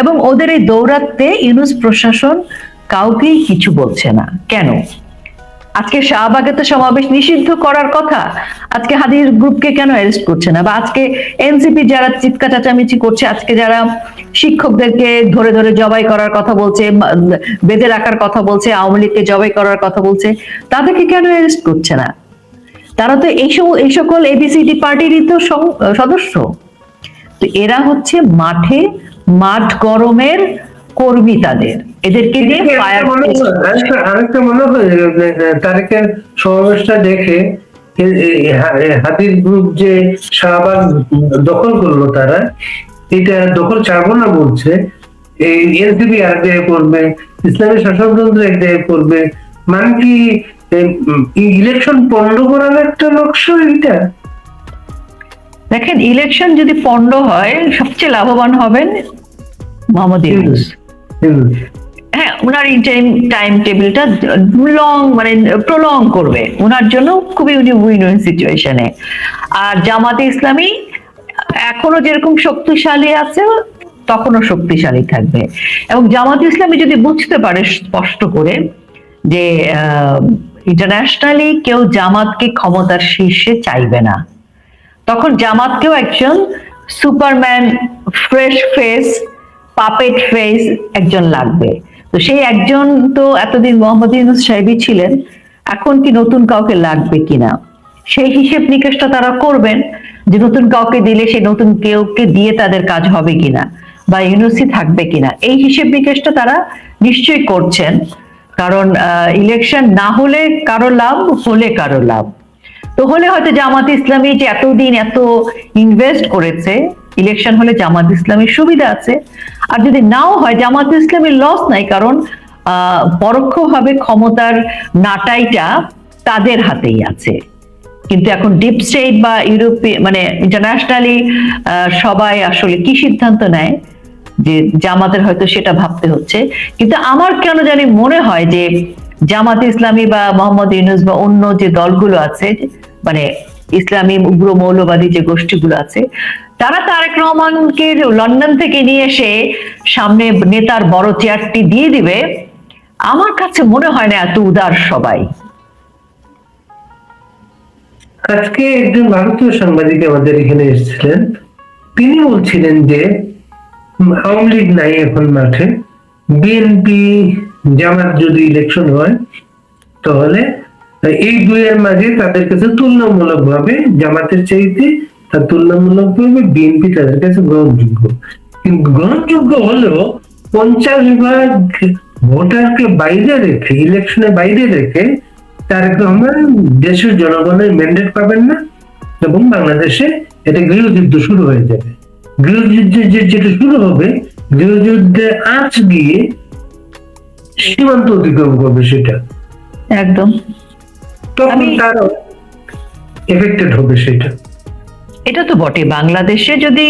এবং ওদের এই দৌরাত্মে ইউনূস প্রশাসন কাউকেই কিছু বলছে না। কেন? আজকে শাহবাগে তো সমাবেশ নিষিদ্ধ করার কথা, আজকে হাদির গ্রুপকে কেন অ্যারেস্ট করছে না? বা আজকে এনসিপি যারা চিৎকার চেঁচামেচি করছে, আজকে যারা শিক্ষকদেরকে ধরে ধরে জবাই করার কথা বলছে, বেঁধে রাখার কথা বলছে, আওয়ামী লীগকে জবাই করার কথা বলছে, তাদেরকে কেন অ্যারেস্ট করছে না? তারা তো এই সকল এবিসিডি পার্টিরই তো সদস্য। তো এরা হচ্ছে মাঠ গরমের কর্মী, তাদের এদেরকে দিয়ে আরেকটা মনে হয় তারেকের সমাবেশটা দেখে হাদির গ্রুপ যে শাহবাগ দখল করলো, তারা এটা দখল ছাড়বো না বলছে, এই এনসিপি এক জায়গায় করবে, ইসলামী শাসনতন্ত্র এক জায়গায় করবে, মানে কি ইলেকশন পণ্ড করার একটা নকশা এটা? দেখেন ইলেকশন যদি পণ্ড হয়, সবচেয়ে লাভবান হবেন মোহাম্মদ ইউনূস। হ্যাঁ, ওনার টাইম টেবিলটা মানে প্রলং করবে, ওনার জন্য খুবই উইন সিচুয়েশনে। আর জামাতে ইসলামী এখনো যেরকম শক্তিশালী আছে তখনও শক্তিশালী থাকবে। এবং জামাতে ইসলামী যদি বুঝতে পারে স্পষ্ট করে যে ইন্টারন্যাশনালি কেউ জামাতকে ক্ষমতার শীর্ষে চাইবে না, তখন জামাতকেও একজন Superman, fresh face, puppet face একজন লাগবে। তো সেই একজন তো এতদিন মোহাম্মদ ইউনূস সাহেবই ছিলেন, এখন কি নতুন কাউকে লাগবে কিনা সেই হিসেব নিকেশটা তারা করবেন, যে নতুন কাউকে দিলে সেই নতুন কেউকে দিয়ে তাদের কাজ হবে কিনা, বা ইউনূসই থাকবে কিনা, এই হিসেব নিকেশটা তারা নিশ্চয়ই করছেন। কারণ ইলেকশন না হলে কারো লাভ, হলে কারো লাভ। তো হলে হয়তো জামাত ইসলামী যে এতদিন এত ইনভেস্ট করেছে, ইলেকশন হলে জামাত ইসলামীর সুবিধা আছে। আর যদি নাও হয়, জামাত ইসলামীর লস নাই, কারণ পরোক্ষভাবে ক্ষমতার নাটাইটা তাদের হাতেই আছে। কিন্তু এখন ডিপ স্টেট বা ইউরোপীয় মানে ইন্টারন্যাশনালি সবাই আসলে কি সিদ্ধান্ত নেয়, যে জামাতের হয়তো সেটা ভাবতে হচ্ছে। কিন্তু আমার কেন জানি মনে হয় যে জামাত ইসলামী বা মোহাম্মদ ইউনূস বা অন্য যে দলগুলো আছে, মানে ইসলামী উগ্র মৌলবাদী যে গোষ্ঠীগুলো আছে, তারা তারেক রহমানকে লন্ডন থেকে নিয়ে এসে সামনে নেতার বড় চেয়ারটি দিয়ে দিবে। আমার কাছে মনে হয় না এত উদার সবাই। আজকে একজন ভারতীয় সাংবাদিক আমাদের এখানে এসেছিলেন, তিনি বলছিলেন যে আওয়ামী লীগ নাই এখন মাঠে, বিএনপি জামাত যদি ইলেকশন হয় তাহলে এই দুইয়ের মাঝে তাদের কাছে তুলনামূলক ভাবে জামাতের চাইতে তার তুলনামূলক ভাবে বিএনপি তাদের কাছে গ্রহণযোগ্য। কিন্তু গ্রহণযোগ্য হলেও 50 ভাগ ভোটারকে বাইরে রেখে, ইলেকশনে বাইরে রেখে তারেক রহমান দেশের জনগণের ম্যান্ডেট পাবেন না, এবং বাংলাদেশে এটা গৃহযুদ্ধ শুরু হয়ে যাবে। গৃহযুদ্ধে যেটা শুরু হবে, গৃহযুদ্ধে আঁচ দিয়ে সীমান্ত অতিক্রম করবে সেটা একদম, তখন তারা এফেক্টেড হবে সেটা। এটা তো বটে। বাংলাদেশে যদি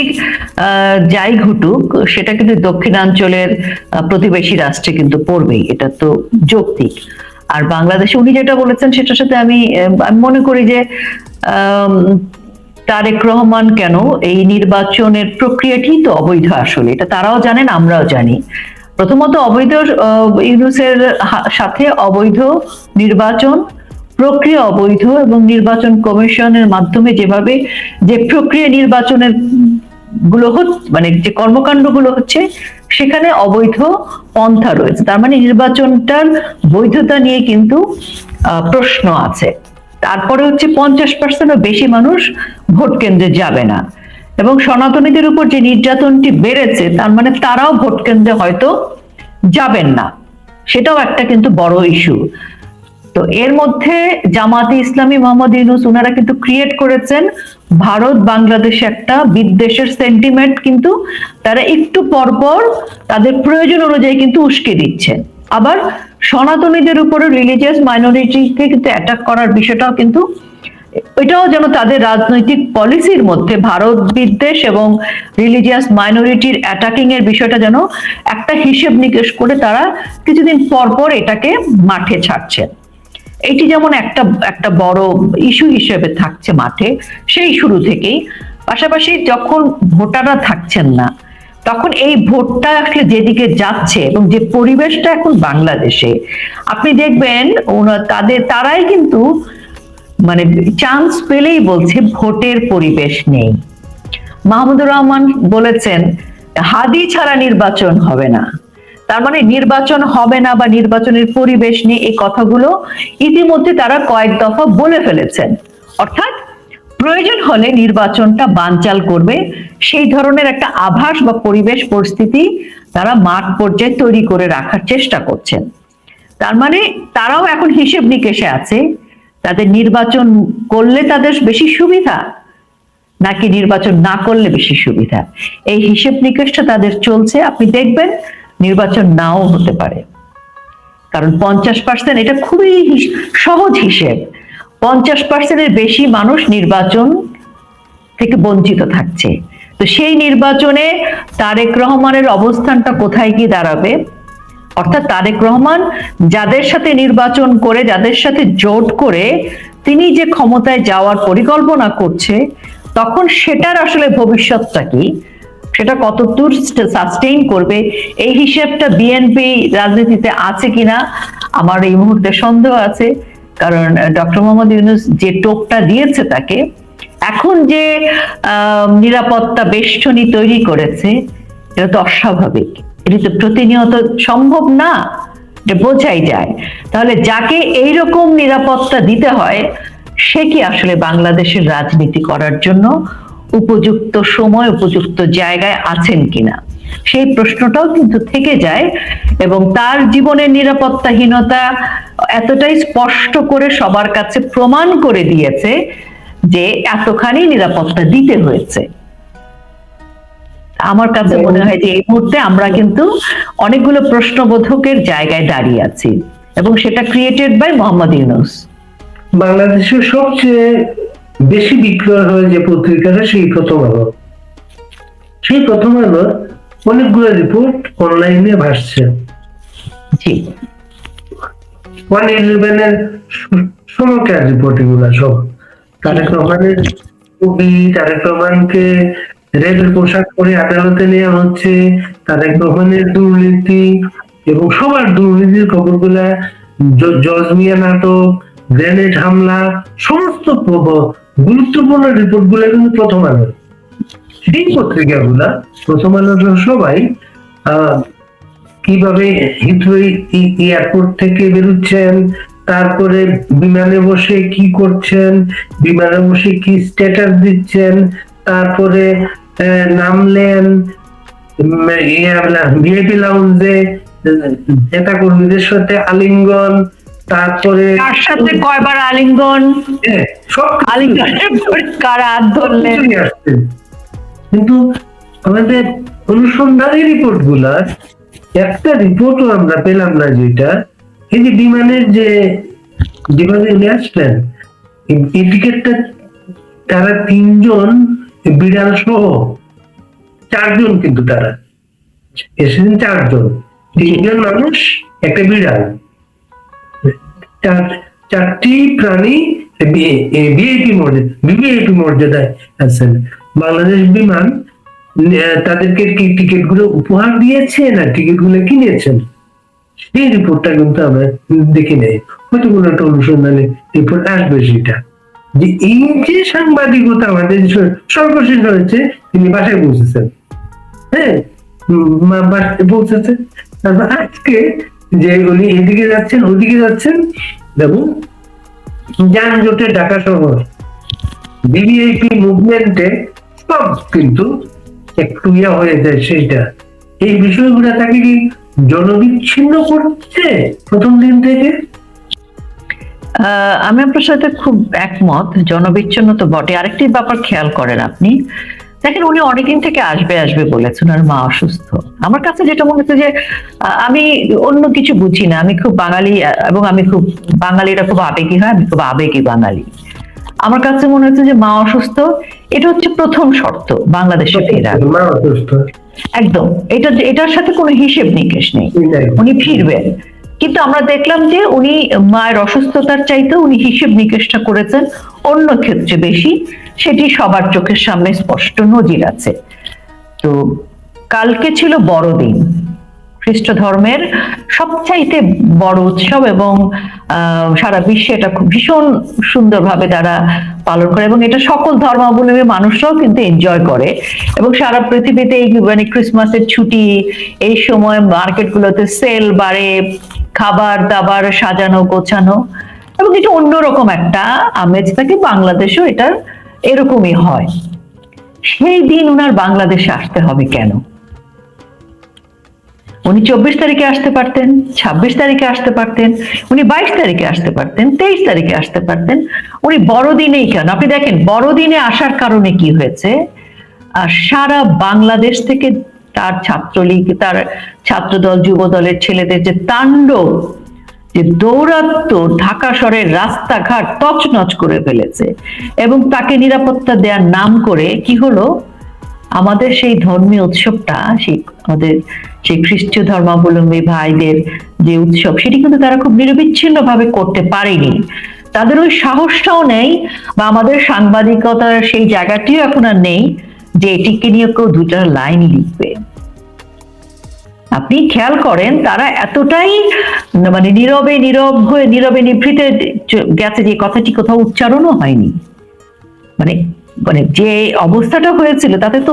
যাই ঘটুক, সেটা কিন্তু দক্ষিণাঞ্চলের প্রতিবেশী রাষ্ট্রে কিন্তু পড়বেই, এটা তো যৌক্তিক। আর বাংলাদেশে উনি যেটা বলেছেন সেটার সাথে আমি মনে করি যে তারেক রহমান কেন, এই নির্বাচনের প্রক্রিয়াটি তো অবৈধ আসলে, এটা তারাও জানেন, আমরাও জানি। প্রথমত অবৈধ, ইউনূসের সাথে অবৈধ নির্বাচন প্রক্রিয়া অবৈধ, এবং নির্বাচন কমিশনের মাধ্যমে যেভাবে যে প্রক্রিয়া নির্বাচনের গুলো মানে যে কর্মকাণ্ডগুলো হচ্ছে, সেখানে অবৈধ পন্থা রয়েছে। তার মানে নির্বাচনটার বৈধতা নিয়ে কিন্তু প্রশ্ন আছে। তারপরে হচ্ছে 50% বেশি মানুষ ভোট কেন্দ্রে যাবে না, এবং সনাতনীদের উপর যে নির্যাতনটি বেড়েছে, তার মানে তারাও ভোট কেন্দ্রে হয়তো যাবেন না, সেটাও একটা কিন্তু বড় ইস্যু। তো এর মধ্যে জামাতে ইসলামী, মোহাম্মদ ইউনূস, ওনারা কিন্তু ক্রিয়েট করেছেন ভারত বাংলাদেশে একটা বিদ্বেষের সেন্টিমেন্ট, কিন্তু তারা একটু পরপর তাদের প্রয়োজন অনুযায়ী কিন্তু উস্কে দিচ্ছেন। আবার সনাতনীদের উপরে, রিলিজিয়াস মাইনরিটিকে কিন্তু অ্যাটাক করার বিষয়টাও কিন্তু, এটাও যেন তাদের রাজনৈতিক পলিসির মধ্যে ভারত বিদ্বেষ এবং রিলিজিয়াস মাইনরিটির অ্যাটাকিং এর বিষয়টা যেন একটা হিসেব নিকেশ করে তারা কিছুদিন পর পর এটাকে মাঠে ছাড়ছে। এটি যেমন একটা বড় ইস্যু হিসেবে থাকছে মাঠে সেই শুরু থেকেই। পাশাপাশি যখন ভোটাররা থাকছেন না, তখন এই ভোটটা আসলে যেদিকে যাচ্ছে এবং যে পরিবেশটা এখন বাংলাদেশে, আপনি দেখবেন তারাই কিন্তু মানে চান্স পেলেই বলছে ভোটের পরিবেশ নেই। মাহমুদুর রহমান বলেছেন হাদি ছাড়া নির্বাচন হবে না। তার মানে নির্বাচন হবে না বা নির্বাচনের পরিবেশ নেই, এই কথাগুলো ইতিমধ্যে তারা কয়েক দফা বলে ফেলেছেন। অর্থাৎ প্রয়োজন হলে নির্বাচনটা বানচাল করবে, সেই ধরনের একটা আভাস বা পরিবেশ পরিস্থিতি তারা মাঠ পর্যায়ে তৈরি করে রাখার চেষ্টা করছেন। তার মানে তারাও এখন হিসেব নিকেশে আছে, তাদের নির্বাচন করলে তাদের বেশি সুবিধা নাকি নির্বাচন না করলে বেশি সুবিধা, এই হিসেব নিকেশটা তাদের চলছে। আপনি দেখবেন নির্বাচন নাও হতে পারে, কারণ 50%, এটা খুবই সহজ হিসেব, 50%-এর বেশি মানুষ নির্বাচন থেকে বঞ্চিত থাকছে। তো সেই নির্বাচনে তারেক রহমানের অবস্থানটা কোথায় কি দাঁড়াবে? অর্থাৎ তারেক রহমান যাদের সাথে নির্বাচন করে, যাদের সাথে জোট করে তিনি যে ক্ষমতায় যাওয়ার পরিকল্পনা করছে, তখন সেটার আসলে ভবিষ্যৎটা কি, সেটা কতদূর সাস্টেইন করবে, এই হিসেবটা বিএনপি রাজনীতিতে আছে কিনা আমার এই মুহূর্তে সন্দেহ আছে। কারণ ডক্টর মোহাম্মদ ইউনূস যে টোপটা দিয়েছে তাকে, এখন যে নিরাপত্তা বেষ্টনী তৈরি করেছে, এটা তো অস্বাভাবিক, এটা তো প্রতিনিয়ত সম্ভব না, এটা বোঝাই যায়। তাহলে যাকে এইরকম নিরাপত্তা দিতে হয়, সে কি আসলে বাংলাদেশের রাজনীতি করার জন্য উপযুক্ত সময়, উপযুক্ত জায়গায় আছেন কিনা? সেই প্রশ্নটাও কিন্তু থেকে যায়, এবং তার জীবনের নিরাপত্তাহীনতা এতটাই স্পষ্ট করে সবার কাছে প্রমাণ করে দিয়েছে যে এতখানি নিরাপত্তা দিতে হয়েছে। আমার কাছে মনে হয় যে এই মুহূর্তে আমরা কিন্তু অনেকগুলো প্রশ্নবোধকের জায়গায় দাঁড়িয়ে আছি, এবং সেটা ক্রিয়েটেড বাই মোহাম্মদ ইউনূস। বাংলাদেশের সবচেয়ে বেশি বিক্রয় হয় যে পত্রিকাটা সেই প্রথম আলো। সেই প্রথম আলোর অনেকগুলো রিপোর্ট অনলাইনে ভাসছে। জি, 111-এর সমকার রিপোর্ট এগুলা সব। তারেক রহমানের ছবি, তারেক রহমানকে রেলের পোশাক পরে আদালতে নেওয়া হচ্ছে, তারেক রহমানের দুর্নীতি এবং সবার দুর্নীতির খবরগুলা, জজ মিয়া নাটক, গ্রেনেড হামলা, সমস্ত গুরুত্বপূর্ণ রিপোর্ট গুলা কিন্তু প্রথম আলো। সেই পত্রিকাগুলা প্রথম আলোর সবাই কিভাবে হিথ্রো এয়ারপোর্ট থেকে বেরোচ্ছেন, তারপরে বিমানে বসে কি করছেন, বিমানে বসে কি স্ট্যাটাস দিচ্ছেন, তারপরে নামলেন ভিআইপি লাউঞ্জে নেতা কর্মীদের সাথে আলিঙ্গন, তারপরে তার সাথে কয়বার আলিঙ্গন, সব আলিঙ্গনের পরে কারা হাত ধরলেন। কিন্তু আমাদের অনুসন্ধানী রিপোর্ট গুলার একটা রিপোর্টও আমরা পেলাম না, যেটা এই যে বিমানের যে বিমানে উনি আসলেন, এই টিকিটটা তারা 3 জন বিড়াল সহ 4 জন, কিন্তু তারা এসেছেন 4 জন, 3 জন মানুষ একটা বিড়াল, 4টি প্রাণী ভিভিআইপি মর্যাদায় আছেন। বাংলাদেশ বিমান তাদেরকে কি টিকিট গুলো উপহার দিয়েছে না টিকিট গুলো কিনেছেন, সেই রিপোর্টটা কিন্তু আমরা দেখি নাই। হয়তো কোনো একটা অনুসন্ধানে রিপোর্ট আসবে সেটা, যে এই যে সাংবাদিকতা আমাদের সর্বশেষ হয়েছে, তিনি বাসায় পৌঁছেছেন, হ্যাঁ বাসায় পৌঁছেছেন, তারপর আজকে যে উনি এদিকে যাচ্ছেন ওদিকে যাচ্ছেন, এবং যানজটে ঢাকা শহর ভিভিআইপি মুভমেন্টে সব কিন্তু একটু হয়ে যায়। সেইটা এই বিষয়গুলো তাকে কি জনবিচ্ছিন্ন করছে প্রথম দিন থেকে? আমি আপনার সাথে খুব একমত, জনবিচ্ছিন্ন তো বটে। আরেকটি ব্যাপার খেয়াল করেন আপনি, দেখেন উনি অনেকদিন থেকে আসবে আসবে বলেছেন, আর মা অসুস্থ। আমার কাছে যেটা মনে হচ্ছে যে আমি অন্য কিছু বুঝি না, আমি খুব বাঙালি, এবং আমি খুব বাঙালিরা খুব আবেগী হয়, আমি খুব আবেগী বাঙালি। আমার কাছে মনে হচ্ছে যে মা অসুস্থ, এটা হচ্ছে প্রথম শর্ত বাংলাদেশে ফেরার। মা অসুস্থ একদম, এটার সাথে কোনো হিসেব নিকেশ নেই, উনি ফিরবেন। কিন্তু আমরা দেখলাম যে উনি মায়ের অসুস্থতার চাইতে উনি হিসেব নিকেশটা করেছেন অন্য ক্ষেত্রে বেশি, সেটি সবার চোখের সামনে স্পষ্ট নজির আছে। তো কালকে ছিল বড়দিন, খ্রিস্ট ধর্মের সবচাইতে বড় উৎসব, এবং সারা বিশ্বে এটা খুব ভীষণ সুন্দরভাবে তারা পালন করে, এবং এটা সকল ধর্মাবলম্বী মানুষরাও কিন্তু এনজয় করে। এবং সারা পৃথিবীতে এই মানে ক্রিসমাসের ছুটি, এই সময় মার্কেটগুলোতে সেল বাড়ে, খাবার দাবার সাজানো গোছানো, এবং এটা অন্যরকম একটা আমেজ থাকে। বাংলাদেশেও এটা এরকমই হয়। সেই দিন ওনার বাংলাদেশে আসতে হবে কেন? উনি 24 তারিখে আসতে পারতেন, 26 তারিখে আসতে পারতেন, উনি 22 তারিখে আসতে পারতেন, 23 তারিখে আসতে পারতেন। উনি বড়দিনেই কেন? আপনি দেখেন বড়দিনে আসার কারণে কি হয়েছে, সারা বাংলাদেশ থেকে তার ছাত্রলীগ, তার ছাত্রদল, যুব দলের ছেলেদের যে তাণ্ডব, যে দৌরাত্ম্য, ঢাকা শহরের রাস্তাঘাট তছনছ করে ফেলেছে। এবং তাকে নিরাপত্তা দেওয়ার নাম করে কি হলো, আমাদের সেই ধর্মীয় উৎসবটা, সেই আমাদের সেই খ্রিস্টীয় ধর্মাবলম্বী ভাইদের যে উৎসব, সেটি কিন্তু তারা খুব নিরবিচ্ছিন্ন ভাবে করতে পারেনি। তাদের ওই সাহসটাও নেই, বা আমাদের সাংবাদিকতার সেই জায়গাটিও এখন আর নেই যে এটিকে নিয়ে কেউ 2টা লাইন লিখবে। আপনি খেয়াল করেন তারা এতটাই মানে নীরব হয়ে নীরবে নিভৃতে গেছে যে কথাটি কোথাও উচ্চারণও হয়নি। মানে মানে যে অবস্থাটা হয়েছিল তাতে তো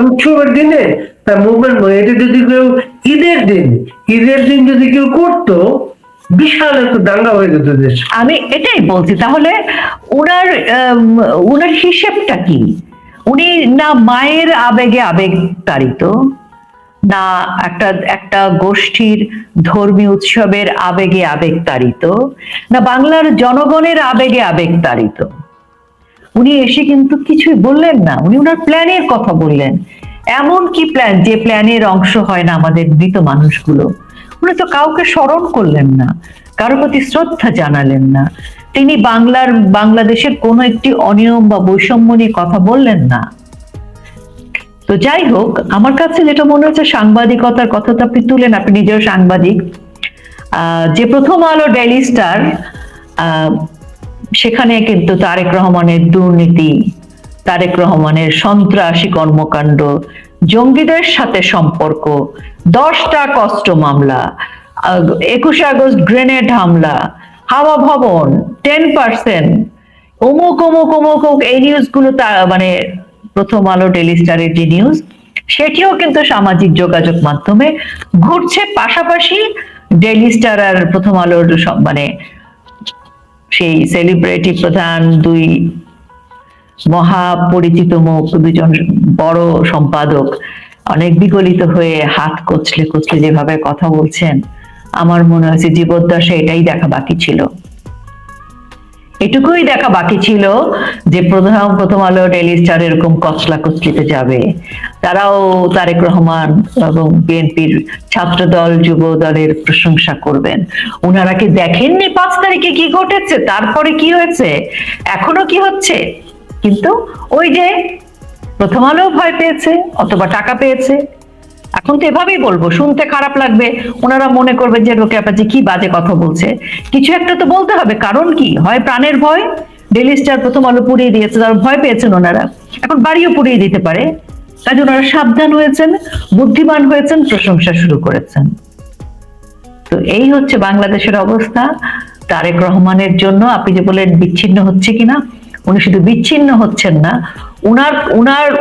উৎসবের দিনে তার মুভমেন্ট নয়, এটা যদি কেউ ঈদের দিন যদি কেউ করতো, বিশাল একটা দাঙ্গা হয়ে যেত দেশ। আমি এটাই বলছি, তাহলে ওনার হিসেবটা কি? উনি না মায়ের আবেগে আবেগ তাড়িত, না একটা একটা গোষ্ঠীর ধর্মীয় উৎসবের আবেগে আবেগ তাড়িত, না বাংলার জনগণের আবেগে আবেগ তাড়িত। উনি এসে কিন্তু কিছুই বললেন না, উনি ওনার প্ল্যানের কথা বললেন। এমন কি প্ল্যান যে প্ল্যানের অংশ হয় না আমাদের মৃত মানুষগুলো? উনি তো কাউকে স্মরণ করলেন না, কারো প্রতি শ্রদ্ধা জানালেন না। তিনি বাংলাদেশের কোনো একটি অনিয়ম বা বৈষম্য নিয়ে কথা বললেন না। তো যাই হোক, আমার কাছে যেটা মনে হচ্ছে, সাংবাদিকতার কথা তো আপনি তুলেন, আপনি নিজেও সাংবাদিক। যে প্রথম আলো ডেইলি স্টার, সেখানে কিন্তু তারেক রহমানের দুর্নীতি, তারেক রহমানের সন্ত্রাসী কর্মকাণ্ড, জঙ্গিদের সাথে সম্পর্ক, 10টা কষ্ট মামলা, 21শে আগস্ট গ্রেনেড হামলা, হাওয়া ভবন 10%, অমুক অমুক অমুক অমুক, এই নিউজগুলো মানে প্রথম আলো ডেইলি স্টারের যে নিউজ, সেটিও কিন্তু সামাজিক যোগাযোগ মাধ্যমে ঘুরছে। পাশাপাশি ডেইলি স্টার আর প্রথম আলোর মানে সেই সেলিব্রিটি প্রধান দুই মহা পরিচিত মুখ, দুজন বড় সম্পাদক অনেক বিগলিত হয়ে হাত কচলে কচলে যেভাবে কথা বলছেন, আমার মনে হচ্ছে জীবদ্দশা এটাই দেখা বাকি ছিল। এটুকুই দেখা বাকি ছিল যে প্রথম আলো ডেইলি স্টার এরকম কচলা কচলিতে যাবে। তারাও তারেক রহমান এবং বিএনপির ছাত্র দল যুব দলের প্রশংসা করবেন। ওনারা কি দেখেননি 5 তারিখে কি ঘটেছে, তারপরে কি হয়েছে, এখনো কি হচ্ছে? কিন্তু ওই যে প্রথম আলো ভয় পেয়েছে অথবা টাকা পেয়েছে। এখন তো এভাবেই বলবো, শুনতে খারাপ লাগবে, ওনারা মনে করবে যে রোকেয়া আপা কি বাজে কথা বলছে। কিছু একটা তো বলতে হবে, কারণ কি হয় প্রাণের ভয়। ডেইলি স্টার প্রথম আলো পুড়িয়ে দিয়েছে, তারা ভয় পেয়েছেন ওনারা, এখন বাড়িও পুড়িয়ে দিতে পারে। কাজে ওনারা সাবধান হয়েছেন, বুদ্ধিমান হয়েছেন, প্রশংসা শুরু করেছেন। তো এই হচ্ছে বাংলাদেশের অবস্থা। তারেক রহমানের জন্য আপনি যে বলেন বিচ্ছিন্ন হচ্ছে কিনা, উনি শুধু বিচ্ছিন্ন হচ্ছেন না,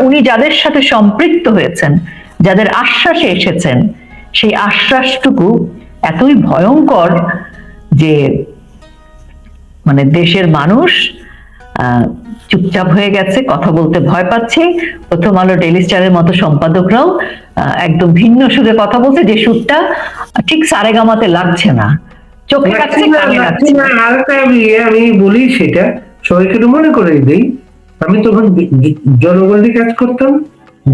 উনি যাদের সাথে সম্পৃক্ত হয়েছেন, যাদের আশ্বাসে এসেছেন, সেই আশ্বাসটুকু এতই ভয়ঙ্কর যে মানে দেশের মানুষ চুপচাপ হয়ে গেছে, কথা বলতে ভয় পাচ্ছে। প্রথম আলো ডেইলি স্টারের মতো সম্পাদকরাও একদম ভিন্ন সুরে কথা বলছে, যে সুরটা ঠিক সারেগামাতে লাগছে না, চোখে লাগছে, কানে লাগছে না। আমি বলি সেটা সবাইকে একটু মনে করে দিই, আমি তখন জনগণের কাজ করতাম।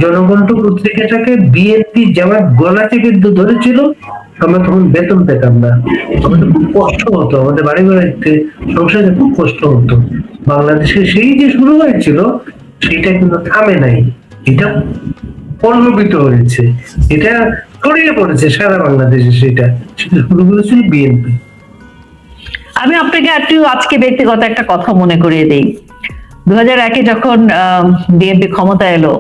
জনগণ পত্রিকাটাকে বিএনপি যাওয়ার গলা চেপে ধরেছিল, আমরা তখন বেতন পেতাম না, আমাদের খুব কষ্ট হতো, আমাদের বাড়ি বাড়িতে সংসারে খুব কষ্ট হতো। বাংলাদেশে সেই যে শুরু হয়েছিল সেটা কিন্তু থামে নাই, এটা পল্লবিত হয়েছে, এটা ছড়িয়ে পড়েছে সারা বাংলাদেশে। সেটা শুরু করেছিল বিএনপি। আমি আপনাকে একটু আজকে ব্যক্তিগত একটা কথা মনে করিয়ে দিই। 2001-এ যখন বিএনপি ক্ষমতা এলো,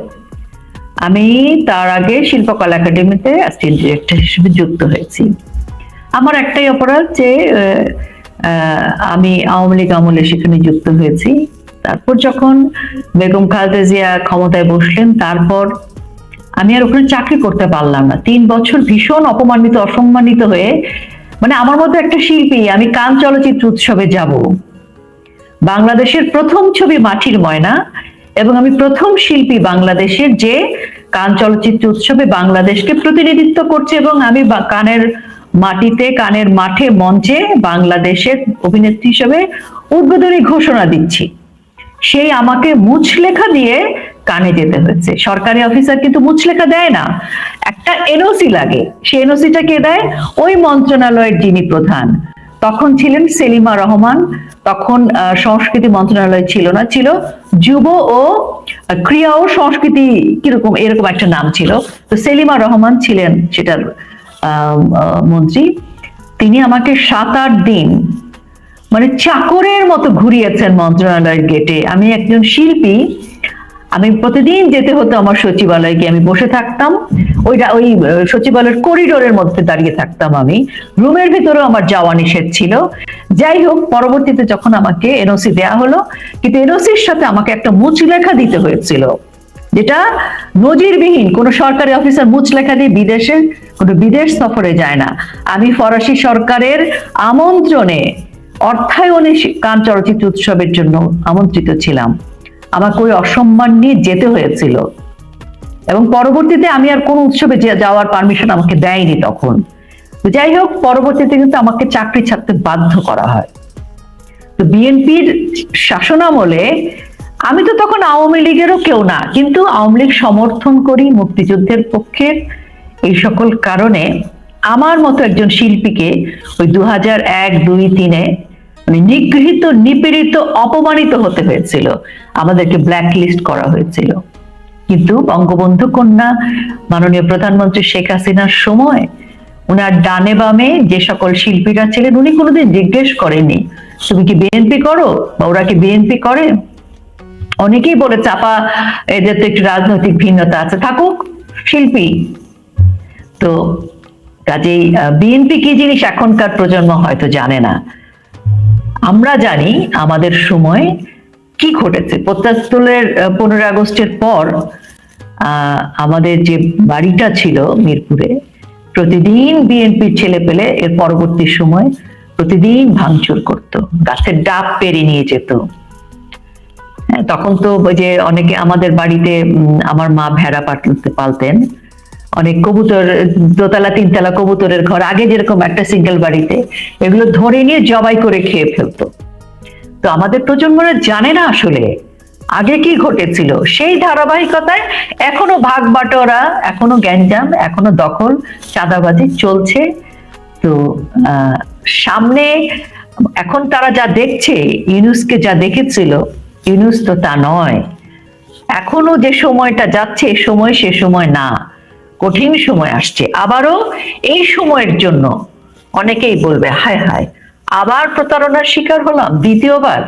আমি তার আগে শিল্পকলা একাডেমিতে অ্যাসিস্ট্যান্ট ডিরেক্টর হিসেবে যুক্ত হয়েছি। আমার একটাই অপরাধ যে আমি আওয়ামী লীগ আমলে সেখানে যুক্ত হয়েছি। তারপর যখন বেগম খালেদা জিয়া ক্ষমতায় বসলেন, তারপর আমি আর ওখানে চাকরি করতে পারলাম না। 3 বছর ভীষণ অপমানিত অসম্মানিত হয়ে, মানে আমার মতো একটা শিল্পী, আমি কান চলচ্চিত্র উৎসবে যাব, বাংলাদেশের প্রথম ছবি মাটির ময়না, এবং আমি প্রথম শিল্পী বাংলাদেশের যে কান চলচ্চিত্র উৎসবে বাংলাদেশকে প্রতিনিধিত্ব করছে, এবং আমি কানের মাটিতে, কানের মাঠে, মঞ্চে বাংলাদেশের অভিনেত্রী হিসেবে উদ্বোধনী ঘোষণা দিচ্ছি। সেই আমাকে মুচলেখা দিয়ে কানে যেতে হয়েছে। সরকারি অফিসার কিন্তু মুচলেখা দেয় না, একটা এনওসি লাগে। সেই এনওসিটা কে দেয়? ওই মন্ত্রণালয়ের যিনি প্রধান, তখন ছিলেন সেলিমা রহমান। তখন সংস্কৃতি মন্ত্রণালয় ছিল না, ছিল যুব ও ক্রীড়া ও সংস্কৃতি, কিরকম এরকম একটা নাম ছিল। তো সেলিমা রহমান ছিলেন সেটার মন্ত্রী। তিনি আমাকে 7-8 দিন মানে চাকরের মতো ঘুরিয়েছেন মন্ত্রণালয়ের গেটে। আমি একজন শিল্পী, আমি প্রতিদিন যেতে হতো আমার সচিবালয়ে গিয়ে, আমি বসে থাকতাম ওই সচিবালয়ের করিডোরের মধ্যে দাঁড়িয়ে থাকতাম, আমি রুমের ভিতরেও আমার যাওয়া নিষেধ ছিল। যাই হোক, পরবর্তীতে যখন আমাকে এনওসি দেয়া হলো, কিন্তু এনওসির সাথে আমাকে একটা মুচলেখা দিতে হয়েছিল, যেটা নজিরবিহীন। কোনো সরকারি অফিসার মুচলেখা দিয়ে কোনো বিদেশ সফরে যায় না। আমি ফরাসি সরকারের আমন্ত্রণে, অর্থায়নে কান চলচ্চিত্র উৎসবের জন্য আমন্ত্রিত ছিলাম। আমাকে ওই অসম্মান নিয়ে যেতে হয়েছিল, এবং পরবর্তীতে আমি আর কোনো উৎসবে যাওয়ার পারমিশন আমাকে দেয়নি তখন। তো যাই হোক, পরবর্তীতে কিন্তু আমাকে চাকরি ছাড়তে বাধ্য করা হয়। তো বিএনপির শাসনামলে আমি তো তখন আওয়ামী লীগেরও কেউ না, কিন্তু আওয়ামী লীগ সমর্থন করি, মুক্তিযুদ্ধের পক্ষে, এই সকল কারণে আমার মতো একজন শিল্পীকে ওই 2001, 2, 3-এ মানে নিগৃহীত, নিপীড়িত, অপমানিত হতে হয়েছিল, আমাদেরকে ব্ল্যাক লিস্ট করা হয়েছিল। কিন্তু বঙ্গবন্ধু কন্যা মাননীয় প্রধানমন্ত্রী শেখ হাসিনার সময় উনার ডানে বামে যে সকল শিল্পীরা ছিলেন, উনি কোনোদিন জিজ্ঞেস করেননি তুমি কি বিএনপি করো বা ওরা কি বিএনপি করে। অনেকেই বলে চাপা, এদের তো একটু রাজনৈতিক ভিন্নতা আছে, থাকুক, শিল্পী তো। কাজেই বিএনপি কি জিনিস এখনকার প্রজন্ম হয়তো জানে না। আমরা জানি আমাদের সময় কি ঘটেছে। ৭৫-এর 15 আগস্টের পর আমাদের যে বাড়িটা ছিল মিরপুরে, প্রতিদিন বিএনপির ছেলে পেলে এর পরবর্তী সময় প্রতিদিন ভাঙচুর করত, গাছের ডাব পেরে নিয়ে যেত। তখন তো যে অনেকে আমাদের বাড়িতে, আমার মা ভেড়া পালতেন, অনেক কবুতর, দোতলা তিনতলা কবুতরের ঘর, আগে যেরকম একটা সিঙ্গেল বাড়িতে, এগুলো ধরে নিয়ে জবাই করে খেয়ে ফেলতো। তো আমাদের প্রজন্মরা জানে না আসলে আগে কি ঘটেছিল। সেই ধারাবাহিকতায় এখনো ভাগ বাটোয়ারা, এখনো গ্যাঞ্জাম, এখনো দখল, চাঁদাবাজি চলছে। তো সামনে এখন তারা যা দেখছে, ইউনূসকে যা দেখেছিল, ইউনূস তো তা নয়। এখনো যে সময়টা যাচ্ছে, সময় সে সময় না, কঠিন সময় আসছে। আবারও এই সময়ের জন্য অনেকেই বলবে হায় হায়, আবার প্রতারণার শিকার হলাম দ্বিতীয়বার।